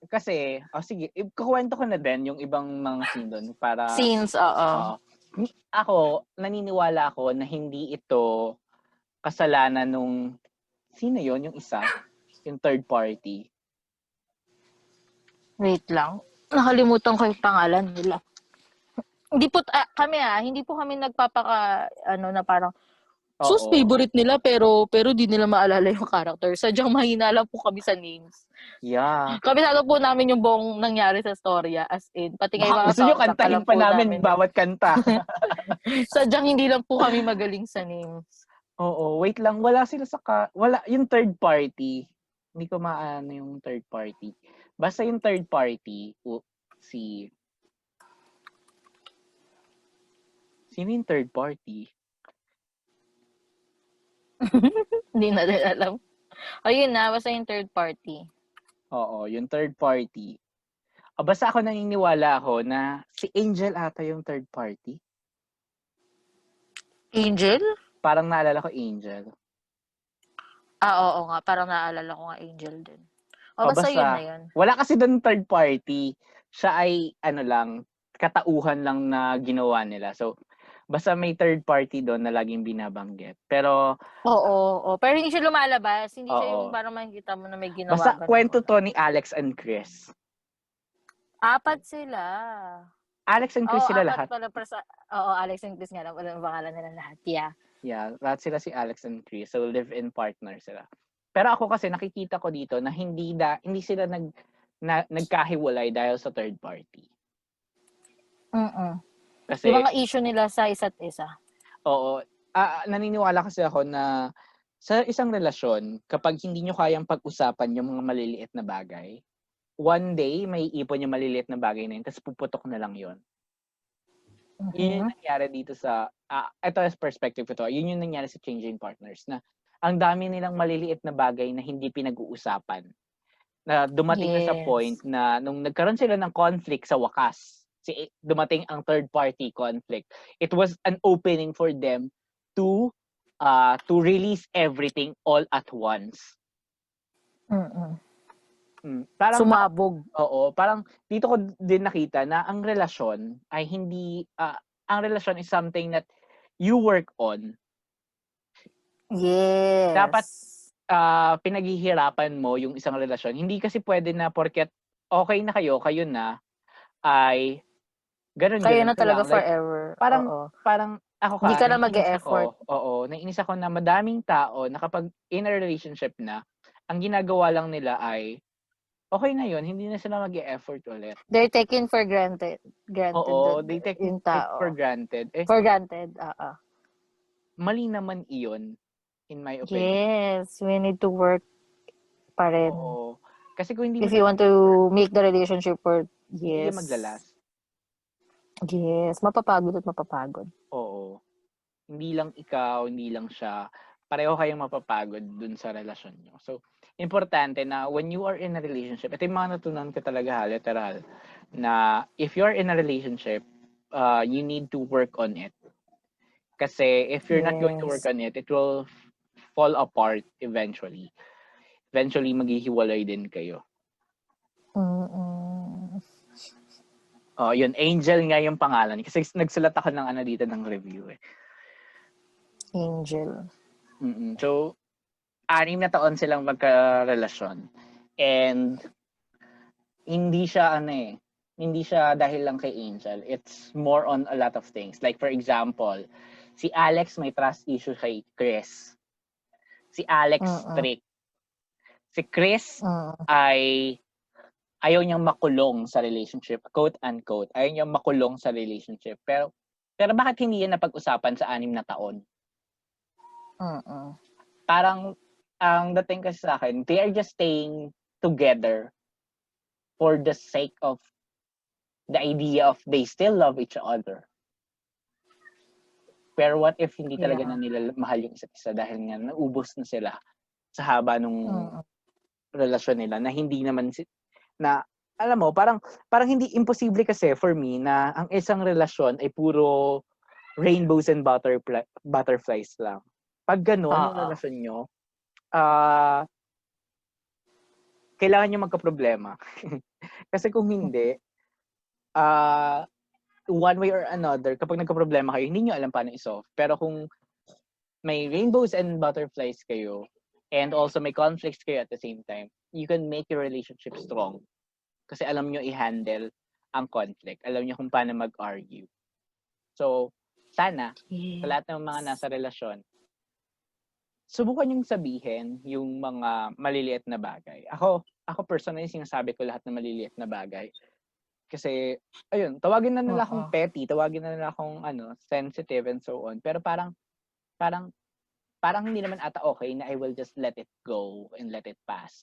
kasi, sige, ikukwento ko na din yung ibang mga scene doon para... Scenes, oo. Ako, naniniwala ako na hindi ito kasalanan nung... Sino yon yung isa? Yung third party. Wait lang. Nakalimutan ko yung pangalan nila. Hindi po kami nagpapaka, na parang, sus, favorite nila, pero di nila maalala yung character. Sadyang mahina lang po kami sa names. Yeah. Kabisado po namin yung buong nangyari sa storya, as in, pati nga yung mga gusto nyo kantahin pa namin bawat kanta. Sadyang hindi lang po kami magaling sa names. Oo, wait lang. Wala sila wala, yung third party. Hindi ko maano yung third party. Basta yung third party, Sino yung third party? Hindi na din alam. Ayun na, basta yung third party. Oo, yung third party. Basta ako naniniwala ako na si Angel ata yung third party. Angel? Parang naalala ko Angel. Oo nga. Parang naalala ko nga Angel din. Basta yun na yun. Wala kasi doon third party. Siya ay, katauhan lang na ginawa nila. So, basta may third party doon na laging binabanggit. Pero... Oo. Pero hindi siya lumalabas. Hindi siya yung parang makikita mo na may ginawa. Basta kwento to ni Alex and Chris. 4 sila. Alex and Chris Oo, sila apat lahat. pala oo, Alex and Chris nga lang pala ang pangalan nila lahat. Yeah. Yeah, lahat sila si Alex and Chris. So, live-in partner sila. Pero ako kasi nakikita ko dito na hindi sila nagkahiwalay dahil sa third party. Kasi, Yung mga issue nila sa isa't isa. oo, naniniwala kasi ako na sa isang relasyon, kapag hindi nyo kayang pag-usapan yung mga maliliit na bagay, one day, may ipon yung maliliit na bagay na yun, tapos puputok na lang yun. Yun yung nangyari dito sa, ito as perspective ko to, yun yung nangyari sa Changing Partners, na ang dami nilang maliliit na bagay na hindi pinag-uusapan. Na dumating na sa point na nung nagkaroon sila ng conflict sa wakas, dumating ang third party conflict, it was an opening for them to release everything all at once. Parang sumabog. Oo, parang dito ko din nakita na ang relasyon ay hindi ang relasyon is something that you work on. Yes. Dapat pinaghihirapan mo yung isang relasyon. Hindi kasi pwede na porket okay na kayo na ay ganun kayo na lang. talaga Like, forever. parang ako hindi ka na mag-e-effort. Naiinis ako na madaming tao na kapag in a relationship na, ang ginagawa lang nila ay okay na yun, hindi na sila mag-e-effort ulit. They're taken for granted. Oo, they take yung it tao. for granted. For granted, Mali naman iyon, in my opinion. Yes, we need to work pa rin. Oo. Kasi kung hindi if you want to make the relationship work, hindi maglalas. Yes, mapapagod at mapapagod. Oo. Hindi lang ikaw, hindi lang siya. Pareho kayong mapapagod dun sa relasyon nyo. So, importante na when you are in a relationship, ito yung mga natunan ko talaga, literal, na if you're in a relationship, you need to work on it. Kasi if you're not going to work on it, it will fall apart eventually. Eventually, maghihiwalay din kayo. Yun, Angel nga yung pangalan. Kasi nagsulat ako ng dito ng review eh. Angel. So, 6 na taon silang magkarelasyon. And hindi siya dahil lang kay Angel. It's more on a lot of things. Like for example, si Alex may trust issue kay Chris. Si Alex strict. Si Chris ay ayaw niyang makulong sa relationship, quote unquote. Ayaw niyang makulong sa relationship. Pero bakit hindi yan napag-usapan sa 6 na taon? Parang ang dating kasi sa akin, they are just staying together for the sake of the idea of they still love each other. Pero what if hindi talaga na nila mahal yung isa't isa dahil nga naubos na sila sa haba nung relasyon nila na hindi naman na alam mo, parang hindi imposible kasi for me na ang isang relasyon ay puro rainbows and butterflies lang. Pag gano'n yung relasyon nyo, kailangan nyo magka-problema. Kasi kung hindi, one way or another, kapag nagka-problema kayo, hindi nyo alam paano i-solve. Pero kung may rainbows and butterflies kayo, and also may conflicts kayo at the same time, you can make your relationship strong. Kasi alam nyo i-handle ang conflict. Alam nyo kung paano mag-argue. So, sana, sa lahat ng mga nasa relasyon, subukan yung sabihin yung mga maliliit na bagay. Ako personally, sinasabi ko lahat ng maliliit na bagay. Kasi, ayun, tawagin na nila akong petty, tawagin na nila akong sensitive and so on. Pero parang hindi naman ata okay na I will just let it go and let it pass.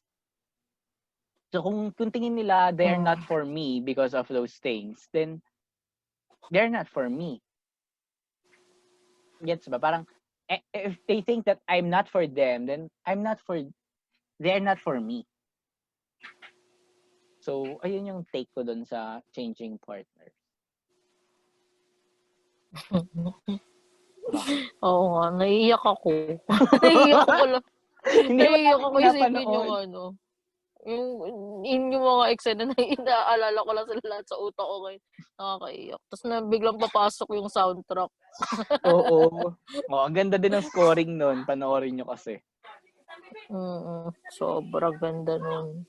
So kung tingin nila they're not for me because of those things, then they're not for me. Gets ba? Parang if they think that I'm not for them, then they're not for me. So ayun yung take ko dun sa changing partner. Oo nga, naiiyak ako. Naiiyak ako isipin yung yung mga eksena na inaalala ko lang sila lahat sa utak ko ngayon. Nakakaiyak. Tapos na biglang papasok yung soundtrack. Oo. Ang ganda din ng scoring nun. Panoorin nyo kasi. Sobrang ganda nun.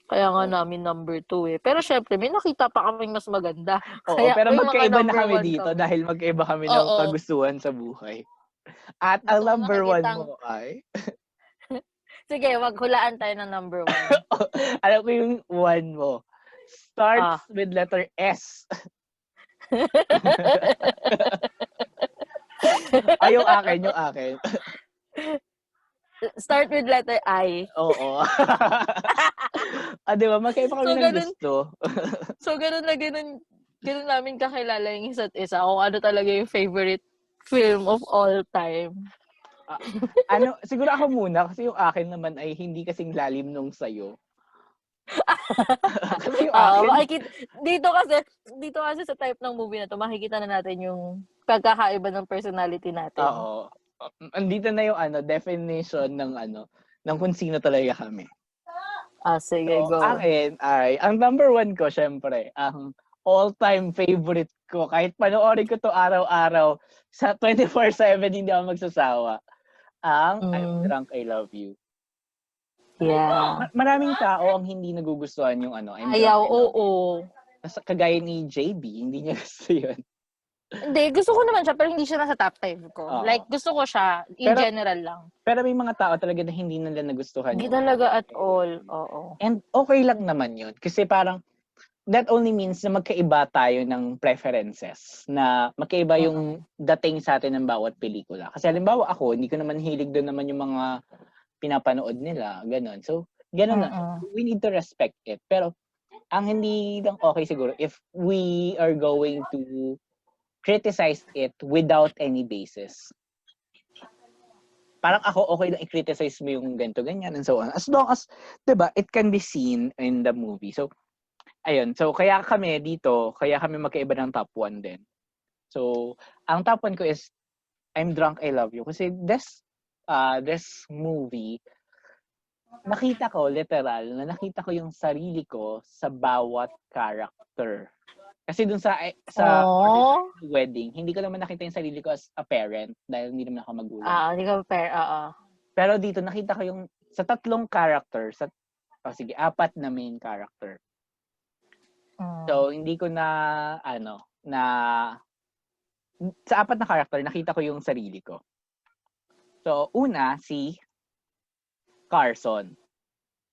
Kaya nga namin number 2 eh. Pero syempre, may nakita pa kaming mas maganda. Oo, Kaya pero may mga magkaiba na number kami 1 dito kami. dahil magkaiba kami ng Oo. kagustuhan sa buhay. At ang Gusto ko number 1 nakikitang, mo ay? sige, maghulaan tayo ng number 1. Alam ko yung 1 mo. Starts Ah. with letter S. Ay, yung akin. Start with letter I. Oo. Di ba? Magkaiba kami So, ng ganun, gusto. so ganun na ganun namin kakilala yung isa't isa. Kung ano talaga yung favorite film of all time. Siguro ako muna kasi yung akin naman ay hindi kasing lalim nung sa'yo. Kasi yung Oo, akin, dito kasi sa type ng movie na to, makikita na natin yung pagkakaiba ng personality natin. oo. Andito na yung definition ng kung sino talaga kami. Sige, So, go. akin ay, ang number 1 ko, syempre, ang all-time favorite ko, kahit panoorin ko to araw-araw, sa 24/7, hindi ako magsasawa, ang I'm Drunk, I Love You. Yeah. Maraming tao ang hindi nagugustuhan yung I'm Drunk, Ayaw, I Love You. oo. Kagaya ni JB, hindi niya gusto yun. Hindi, gusto ko naman siya, pero hindi siya nasa top 5 ko. Oo. Like, gusto ko siya, in Pero- general lang. Pero may mga tao talaga na hindi nila nagustuhan Hindi yung talaga at all, oo. And okay lang naman yun. Kasi parang, that only means na magkaiba tayo ng preferences. Na magkaiba yung dating sa atin ng bawat pelikula. Kasi halimbawa ako, hindi ko naman hilig doon naman yung mga pinapanood nila. Ganon. So, ganon na. We need to respect it. Pero, ang hindi lang okay siguro, if we are going to criticize it without any basis. Parang ako, okay lang i-criticize mo yung ganito, ganyan, and so on. As long as, diba, it can be seen in the movie. So, ayun. So, kaya kami magkaiba ng top 1 din. So, ang top 1 ko is I'm Drunk, I Love You. Kasi this movie, nakita ko yung sarili ko sa bawat character. Kasi dun sa wedding, hindi ko naman nakita yung sarili ko as a parent dahil hindi naman ako magulang. Hindi ka Pero dito, nakita ko yung sa 3 character, 4 na main character. So, hindi ko sa 4 na character, nakita ko yung sarili ko. So, una, si Carson.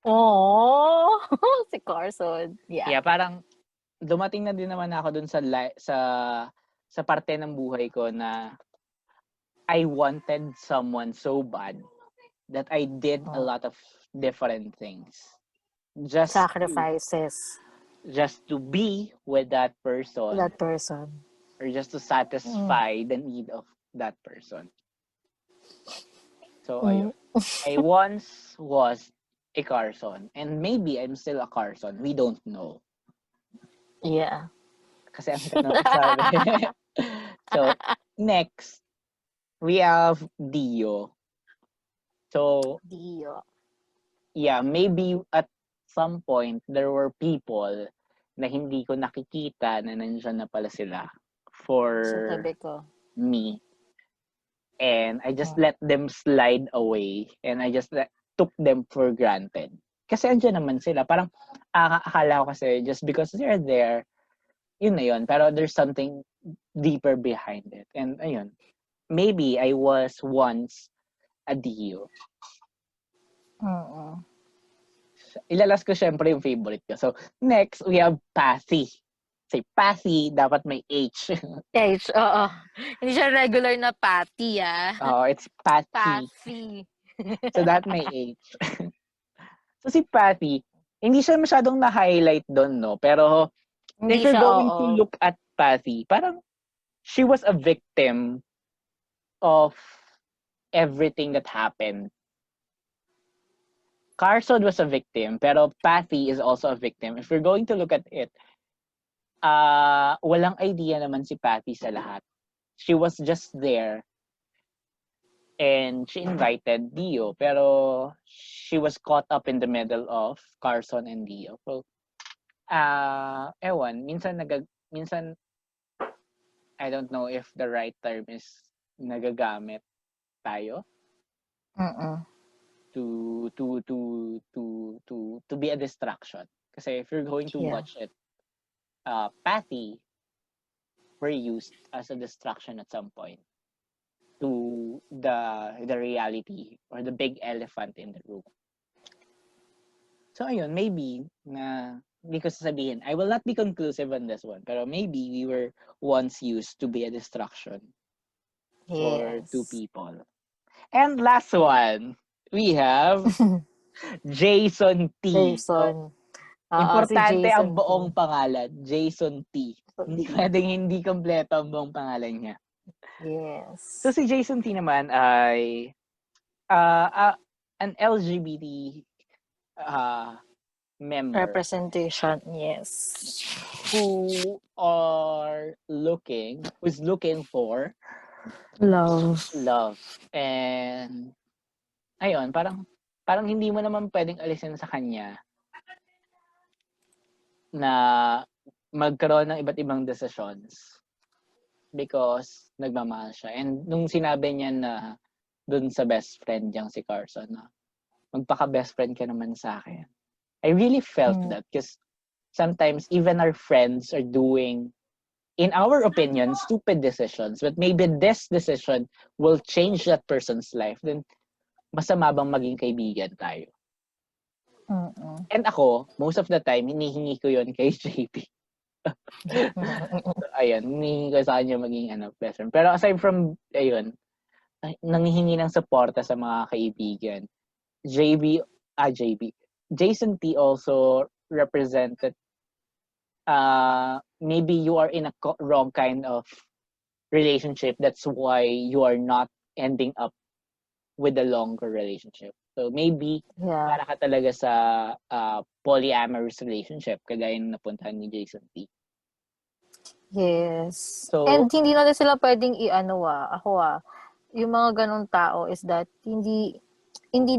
Oh, si Carson. Yeah. Yeah, parang dumating na din naman ako dun sa parte ng buhay ko na I wanted someone so bad that I did a lot of different things. Sacrifices. Just to be with that person. Or just to satisfy the need of that person. So, ayun. I once was a Carson. And maybe I'm still a Carson. We don't know. Yeah. Kasi ang sabi. So, next, we have Dio. So, Dio. Yeah, maybe at some point, there were people na hindi ko nakikita na nandiyan na pala sila for me. And I just let them slide away. And I just took them for granted. Kasi andyan naman sila. Parang akala ko kasi just because they're there, yun na yun. Pero there's something deeper behind it. And ayun, maybe I was once a Dio. Ilalas ko syempre yung favorite ko. So, next, we have Pathy. Say, Pathy, dapat may H. H, oo. Hindi siya regular na Patty, It's Pathy. Pathy. So, that may H. So, si Pathy, hindi siya masyadong na-highlight doon, no? Pero, if you're going to look at Pathy, parang, she was a victim of everything that happened. Carson was a victim, pero Pathy is also a victim. If we're going to look at it, walang idea naman si Pathy sa lahat. She was just there and she invited Dio, pero she was caught up in the middle of Carson and Dio. So, minsan I don't know if the right term is nagagamit tayo. to be a distraction. Kasi if you're going to Yeah. watch it, Patty were used as a distraction at some point to the reality or the big elephant in the room. So ayun, maybe na hindi ko sasabihin, I will not be conclusive on this one, pero maybe we were once used to be a distraction for two Yes. people. And last one, we have Jason T. So, Jason. Si importante Jason ang buong pangalan, Jason T. T. Hindi pwedeng hindi kompleto ang buong pangalan niya. Yes. So si Jason T naman ay an LGBT member Representation, yes. who's looking for Love. And ayun, parang hindi mo naman pwedeng alisin sa kanya na magkaroon ng iba't ibang decisions because nagmamahal siya. And nung sinabi niya na dun sa best friend niyang si Carson na magpaka-best friend ka naman sa akin, I really felt that because sometimes even our friends are doing, in our opinion, stupid decisions, but maybe this decision will change that person's life, then masama bang maging kaibigan tayo? And ako, most of the time, hinihingi ko yun kay JP. So, ayun, hinihingi ko sa kanya maging best friend. Pero aside from, ayun, nanghihingi ng suporta sa mga kaibigan, Jason T also represented maybe you are in a wrong kind of relationship. That's why you are not ending up with a longer relationship. So maybe para ka talaga sa polyamorous relationship kagaya ng napuntahan ni Jason T. Yes. So, and hindi natin sila pwedeng yung mga ganong tao is that hindi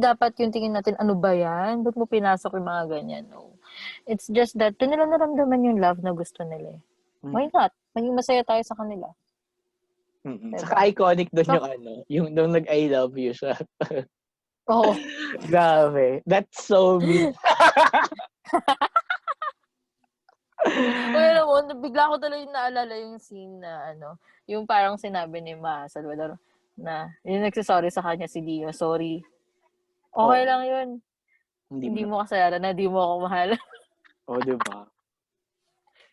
dapat yung tingin natin, ano ba yan? Ba't mo pinasok yung mga ganyan? No. It's just that, doon nila naramdaman yung love na gusto nila. Why not? Maging masaya tayo sa kanila. Diba? Saka iconic doon yung nung nag-I love you siya. Oo. Grabe. That's so me. Alam mo, bigla ko talaga naalala yung scene na yung parang sinabi ni Ma Salvador na yung nagsasorry sa kanya si Dio, sorry. Okay lang yun. Hindi mo kasalanan na di mo ako mahal. Diba?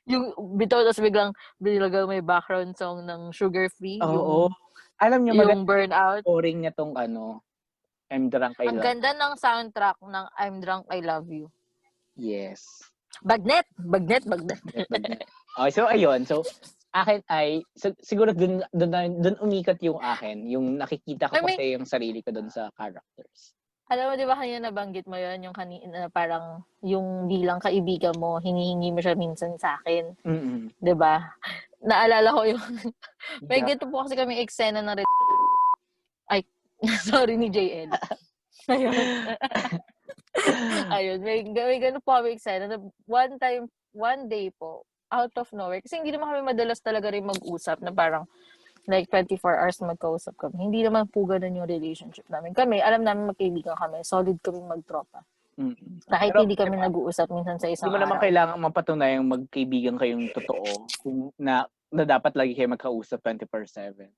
Yung bitaw, tapos biglang binilagal may background song ng Sugar Free. Alam niyo, yung Burnout. Scoring niya tong I'm Drunk, I Love You. Ang ganda ng soundtrack ng I'm Drunk, I Love You. Yes. Bagnet. Okay, so ayun. So, akin ay, siguro dun umikot yung akin. Yung nakikita ko kasi yung sarili ko dun sa characters. Alam mo, di ba kanina nabanggit mo yun, yung kanina parang yung bilang kaibigan mo, hinihingi mo siya minsan sa akin. Di ba? Naalala ko yung, may ganito po kasi kami eksena ng ay, sorry ni JL. Ayun, may ganito po kami eksena na one day po, out of nowhere, kasi hindi naman kami madalas talaga rin mag-usap na parang like 24 hours magkausap kami. Hindi naman po ganun yung relationship namin. Kami, alam namin magkaibigan kami. Solid kaming magtropa. Kahit hindi kami nag-uusap minsan sa isang araw. Hindi mo naman kailangan mapatunayang magkaibigan kayong totoo na dapat lagi kayo magkausap 24/7.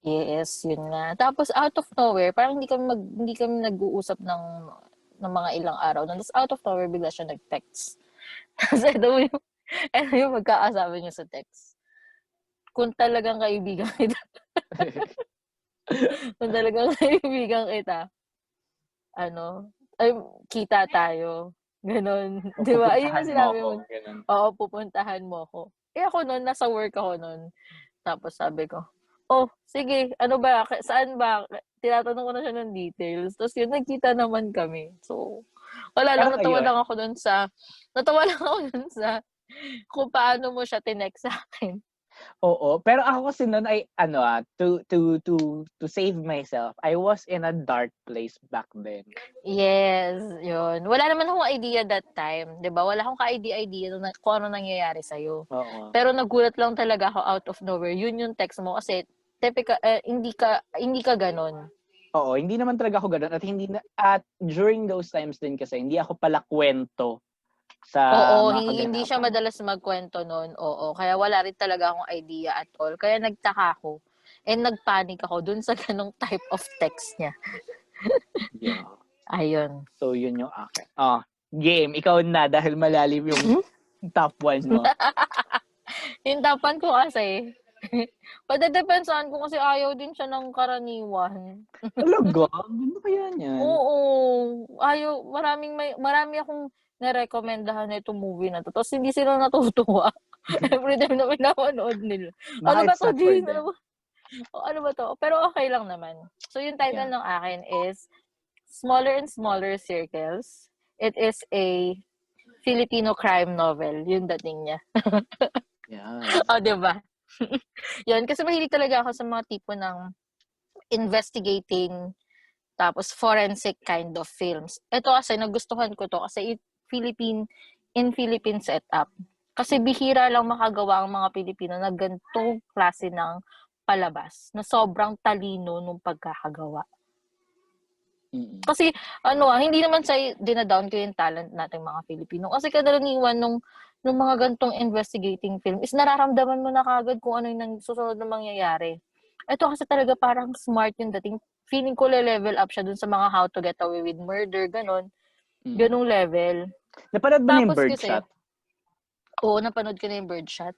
Yes, yun nga. Tapos out of nowhere, parang hindi kami nag-uusap ng mga ilang araw. Tapos out of nowhere, bigla siya nag-text. Kasi yung magkakasabi niya sa text. Kung talagang kaibigan kita. Ay, kita tayo. Ganon. Di ba? Ayun yung sinabi mo. Oo, pupuntahan mo ako. Ako nun, nasa work ako nun. Tapos sabi ko, sige, ano ba? Saan ba? Tinatanong ko na siya ng details. Tapos yun, nagkita naman kami. So, wala lang, natawa lang ako dun sa kung paano mo siya tinext sa akin. Oo, pero ako kasi noon ay to save myself, I was in a dark place back then. Yes, yun. Wala naman akong idea that time, 'di ba? Wala akong ka-idea kung ano nangyayari sa iyo. Pero nagulat lang talaga ako out of nowhere. Yun yung text mo kasi typical hindi ka ganon. Oo, hindi naman talaga ako gano'n at during those times din kasi hindi ako pala kwento sa Oo, mga hindi siya kaganapan. madalas magkwento nun, oo. Kaya wala rin talaga akong idea at all. Kaya nagtaka ako and nagpanic ako dun sa ganong type of text niya. Yeah. Ayun. So, yun yung akin. Game, ikaw na dahil malalim yung top 1 mo. Yung tapan ko kasi, padadepensahan ko kasi ayaw din siya ng karaniwan. Talaga? Ganda kaya niyan? Oo, ayaw, marami akong narekomendahan na itong movie na 'to, tapos hindi sila natutuwa. Everytime na pinapanood nila. Baka Ano ba it's 'to, not for Jean? them. Ano ba 'to? Pero okay lang naman. So, yung title Yeah. ng akin is Smaller and Smaller Circles. It is a Filipino crime novel, yung dating niya. Yes. Oh, 'di ba? Yun, kasi mahilig talaga ako sa mga tipo ng investigating tapos forensic kind of films. Ito kasi nagustuhan ko 'to kasi Philippine setup. Kasi bihira lang makagawa ang mga Pilipino na ganitong klase ng palabas na sobrang talino nung pagkakagawa. Mm. Kasi hindi naman sa dina-down ko yung talent nating mga Pilipino. Kasi kadalanan nung mga gantong investigating film is nararamdaman mo na kaagad kung ano yung susunod na mangyayari. Ito kasi talaga parang smart yung dating. Feeling ko level up siya dun sa mga How to Get Away with Murder, ganon. Ganong level. Napanood mo na yung Tapos kasi, Birdshot? oo, napanood ko na yung Birdshot.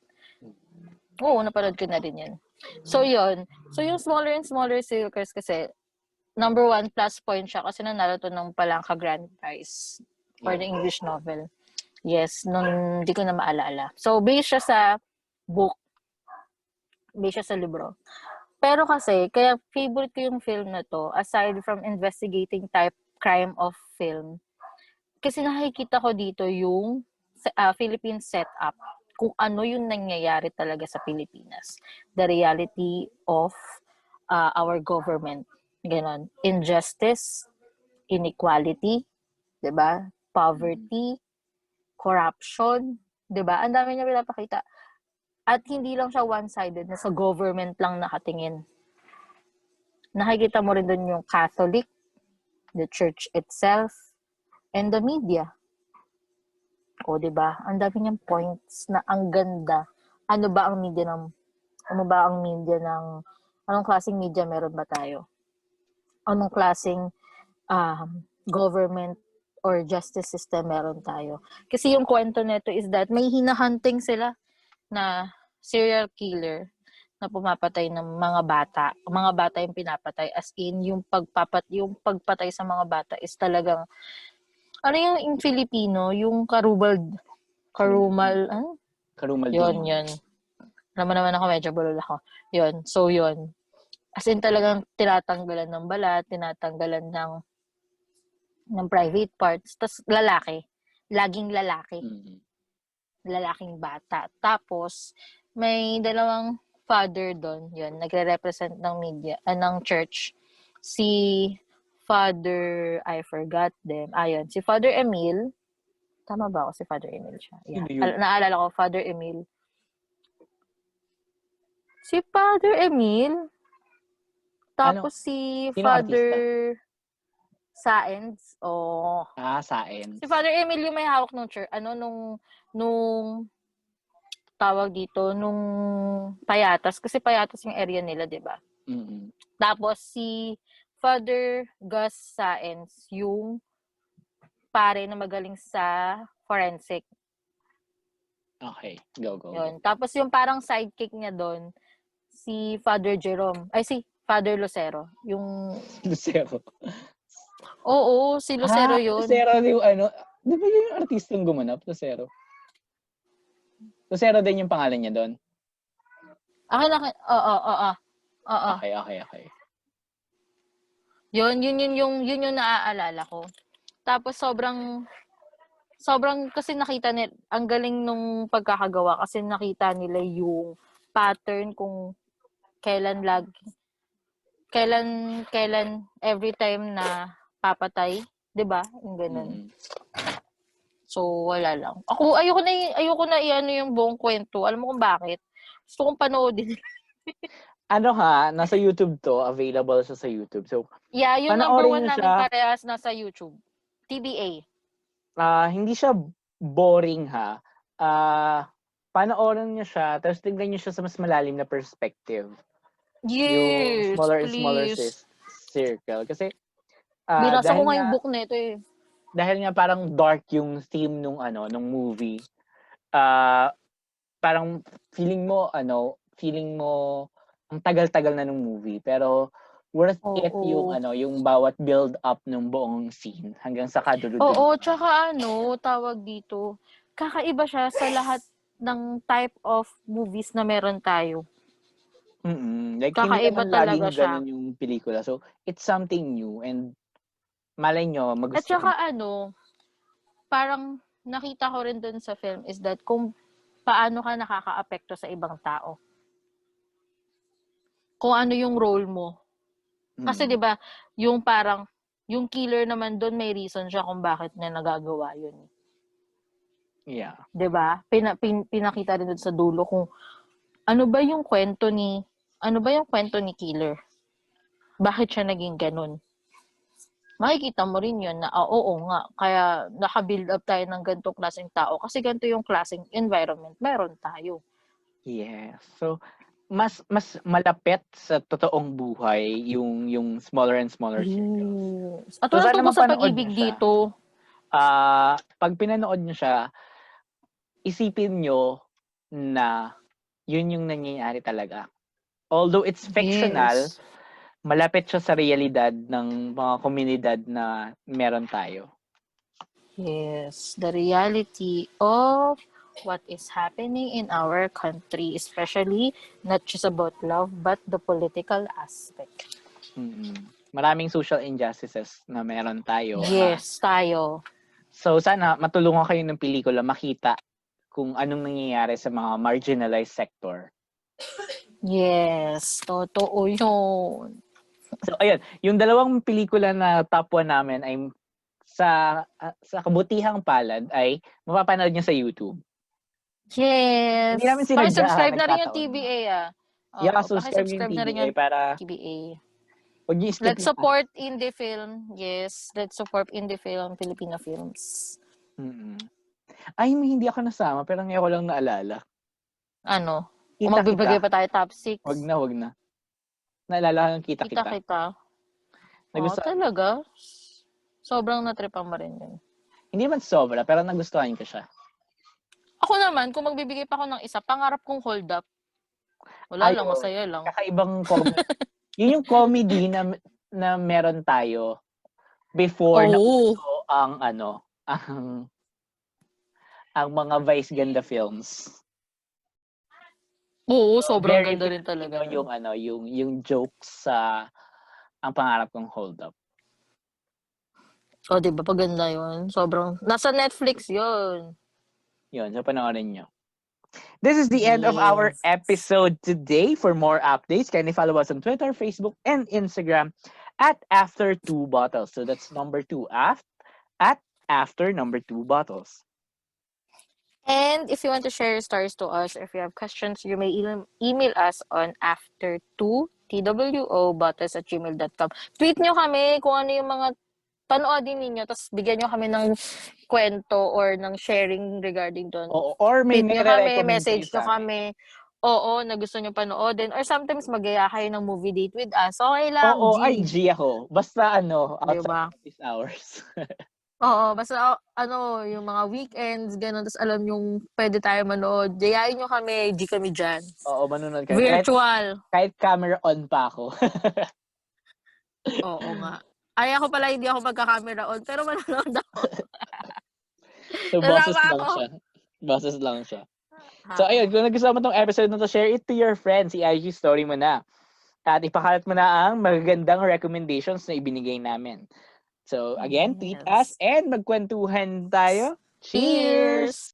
Oo, napanood ko na rin yun. So, yun. So, yung Smaller and Smaller Circles kasi, number 1 plus point siya kasi nanalo to ng Palangka Grand Prize for the English novel. Yes, nung hindi ko na maalala. So, based siya sa book. Based siya sa libro. Pero kasi, kaya favorite ko yung film na to, aside from investigating type crime of film, kasi nakikita ko dito yung Philippine setup, kung ano yung nangyayari talaga sa Pilipinas. The reality of our government. Ganon. Injustice, inequality, 'di ba? Poverty, corruption, 'di ba? Ang dami niya pinapakita. At hindi lang siya one-sided na sa government lang nakatingin. Nakikita mo rin doon yung Catholic, the church itself, and the media. O, 'di ba? Ang dami niyang points na ang ganda. Ano ba ang media ng anong klaseng media meron ba tayo? Anong klaseng government or justice system meron tayo? Kasi yung kwento nito is that may hinahunting sila na serial killer na pumapatay ng mga bata. Mga bata yung pinapatay, as in yung pagpatay sa mga bata is talagang yung in Filipino, yung karumal, Karumaldin. yun. Alam mo naman ako, medyo bulol ako. Yun, so yun. As in talagang tinatanggalan ng balat, tinatanggalan ng private parts, tas lalaki. Laging lalaki. Lalaking bata. Tapos, may dalawang father doon, yun, nagre-represent ng media, ng church. Si Father, I forgot them. Ayun, si Father Emil. Tama ba ako si Father Emil siya? Yeah. Naalala ko, Father Emil. Si Father Emil. Tapos si Father Saenz. Oh. Saenz. Si Father Emil yung may hawak ng church. Nung tawag dito, nung Payatas. Kasi Payatas yung area nila, di ba? Mm-hmm. Tapos si Father Gus Saenz, yung pare na magaling sa forensic. Okay, go. Yun. Tapos yung parang sidekick niya doon, si Father Jerome. Si Father Lucero. Yung... Lucero. Oo, si Lucero yun. Lucero yung di ba yung artistang gumanap? Lucero. Lucero din yung pangalan niya doon? Oo. Okay. Yun yung naaalala ko. Tapos sobrang kasi nakita nila, ang galing nung pagkakagawa kasi nakita nila yung pattern kung kailan every time na papatay, 'di ba? Yung ganun. So wala lang. Ayoko na iano yung buong kwento. Alam mo kung bakit? Gusto kong panoodin. nasa YouTube to, available siya sa YouTube. So, Yeah, yung number panoorin 1 niyo namin siya. parehas nasa YouTube. TBA. Hindi siya boring ha. Panoorin niyo siya, tapos tingnan niyo siya sa mas malalim na perspective. Yung Yes, smaller and smaller please. circle. Kasi, Binasa ko dahil nga yung nga, book nito eh. dahil nga parang dark yung theme nung movie, parang feeling mo ang tagal-tagal na ng movie, pero worth it yung Oo. yung bawat build up ng buong scene hanggang sa kaduludod. Oo, tsaka tawag dito, kakaiba siya sa lahat ng type of movies na meron tayo. Like, hindi Kakaiba naman talaga laging siya. ganun yung pelikula. So, it's something new and malay nyo, At magustuhan. saka parang nakita ko rin dun sa film is that kung paano ka nakaka-apekto sa ibang tao. Kung ano yung role mo. Kasi 'di ba, yung parang yung killer naman doon may reason siya kung bakit niya nagagawa yun. Yeah. 'Di ba? Pinakita rin doon sa dulo kung ano ba yung kwento ni killer. Bakit siya naging ganun? Makikita mo rin yun na oo nga, kaya naka-build up tayo ng ganitong klaseng tao kasi ganito yung klaseng environment meron tayo. Yes. So, mas malapit sa totoong buhay yung smaller and smaller circles. Yes. At So, walang sana tungkol sa mapanood pag-ibig niyo siya. dito. Pag pinanood niyo siya, isipin niyo na yun yung nangyayari talaga. Although it's fictional, Yes. malapit siya sa realidad ng mga komunidad na meron tayo. Yes. The reality of what is happening in our country, especially not just about love, but the political aspect. Maraming social injustices na meron tayo. Yes, tayo. So, sana matulungan kayo ng pelikula makita kung anong nangyayari sa mga marginalized sector. Yes, totoo yun. So, ayun. Yung dalawang pelikula na top 1 namin ay sa kabutihang palad ay mapapanood niyo sa YouTube. Yes. Hindi namin sinadya. Paki-subscribe na rin yung nagkataon TBA Yeah, subscribe yung na rin TBA yung para TBA. wag niyo skip Let's support indie film. Yes, let's support indie film, Filipino films. Ay, hindi ako nasama pero ngayon ko lang naalala. Kung magbibigay pa tayo top 6. Wag na. Naalala ko ng kita. Talaga? Sobrang natripan mo rin yun. Hindi man sobra, pero nagustuhan ko siya. Ako naman, kung magbibigay pa ako ng isa, pangarap kong Hold Up. Wala lang, masaya lang. Kakaibang comedy. Yun yung comedy na meron tayo before na uso ang mga Vice Ganda films. Oo, sobrang ganda rin talaga. Yung jokes sa ang pangarap kong Hold Up. Diba? Paganda yun. Sobrang, nasa Netflix yun. Yun, so panoorin nyo. This is the end of our episode today. For more updates, kindly follow us on Twitter, Facebook, and Instagram at After 2 Bottles. So that's number 2, at After number 2 Bottles. And if you want to share your stories to us, or if you have questions, you may email us on after2twobottles@gmail.com. Tweet nyo kami kung ano yung mga panoodin ninyo, tapos bigyan nyo kami ng kwento or ng sharing regarding doon. Or may tweet nyo kami, message nyo kami. Na gusto nyo panoodin. Or sometimes mag-aya kayo ng movie date with us. Okay lang, G ako. Basta outside office hours. Basta yung mga weekends, gano'n. Tapos alam yung pwede tayo manood. Dayain nyo kami, G kami dyan. Manonood kami. Virtual. Kahit camera on pa ako. Oo nga. Ay, ako pala hindi ako magka-camera on, pero manonood ako. So, boses lang siya. So, ayun, kung nagustuhan mo tong episode na to, share it to your friends. I-IG story mo na. At ipakalat mo na ang magagandang recommendations na ibinigay namin. So, again, tweet us and magkwentuhan tayo. Cheers!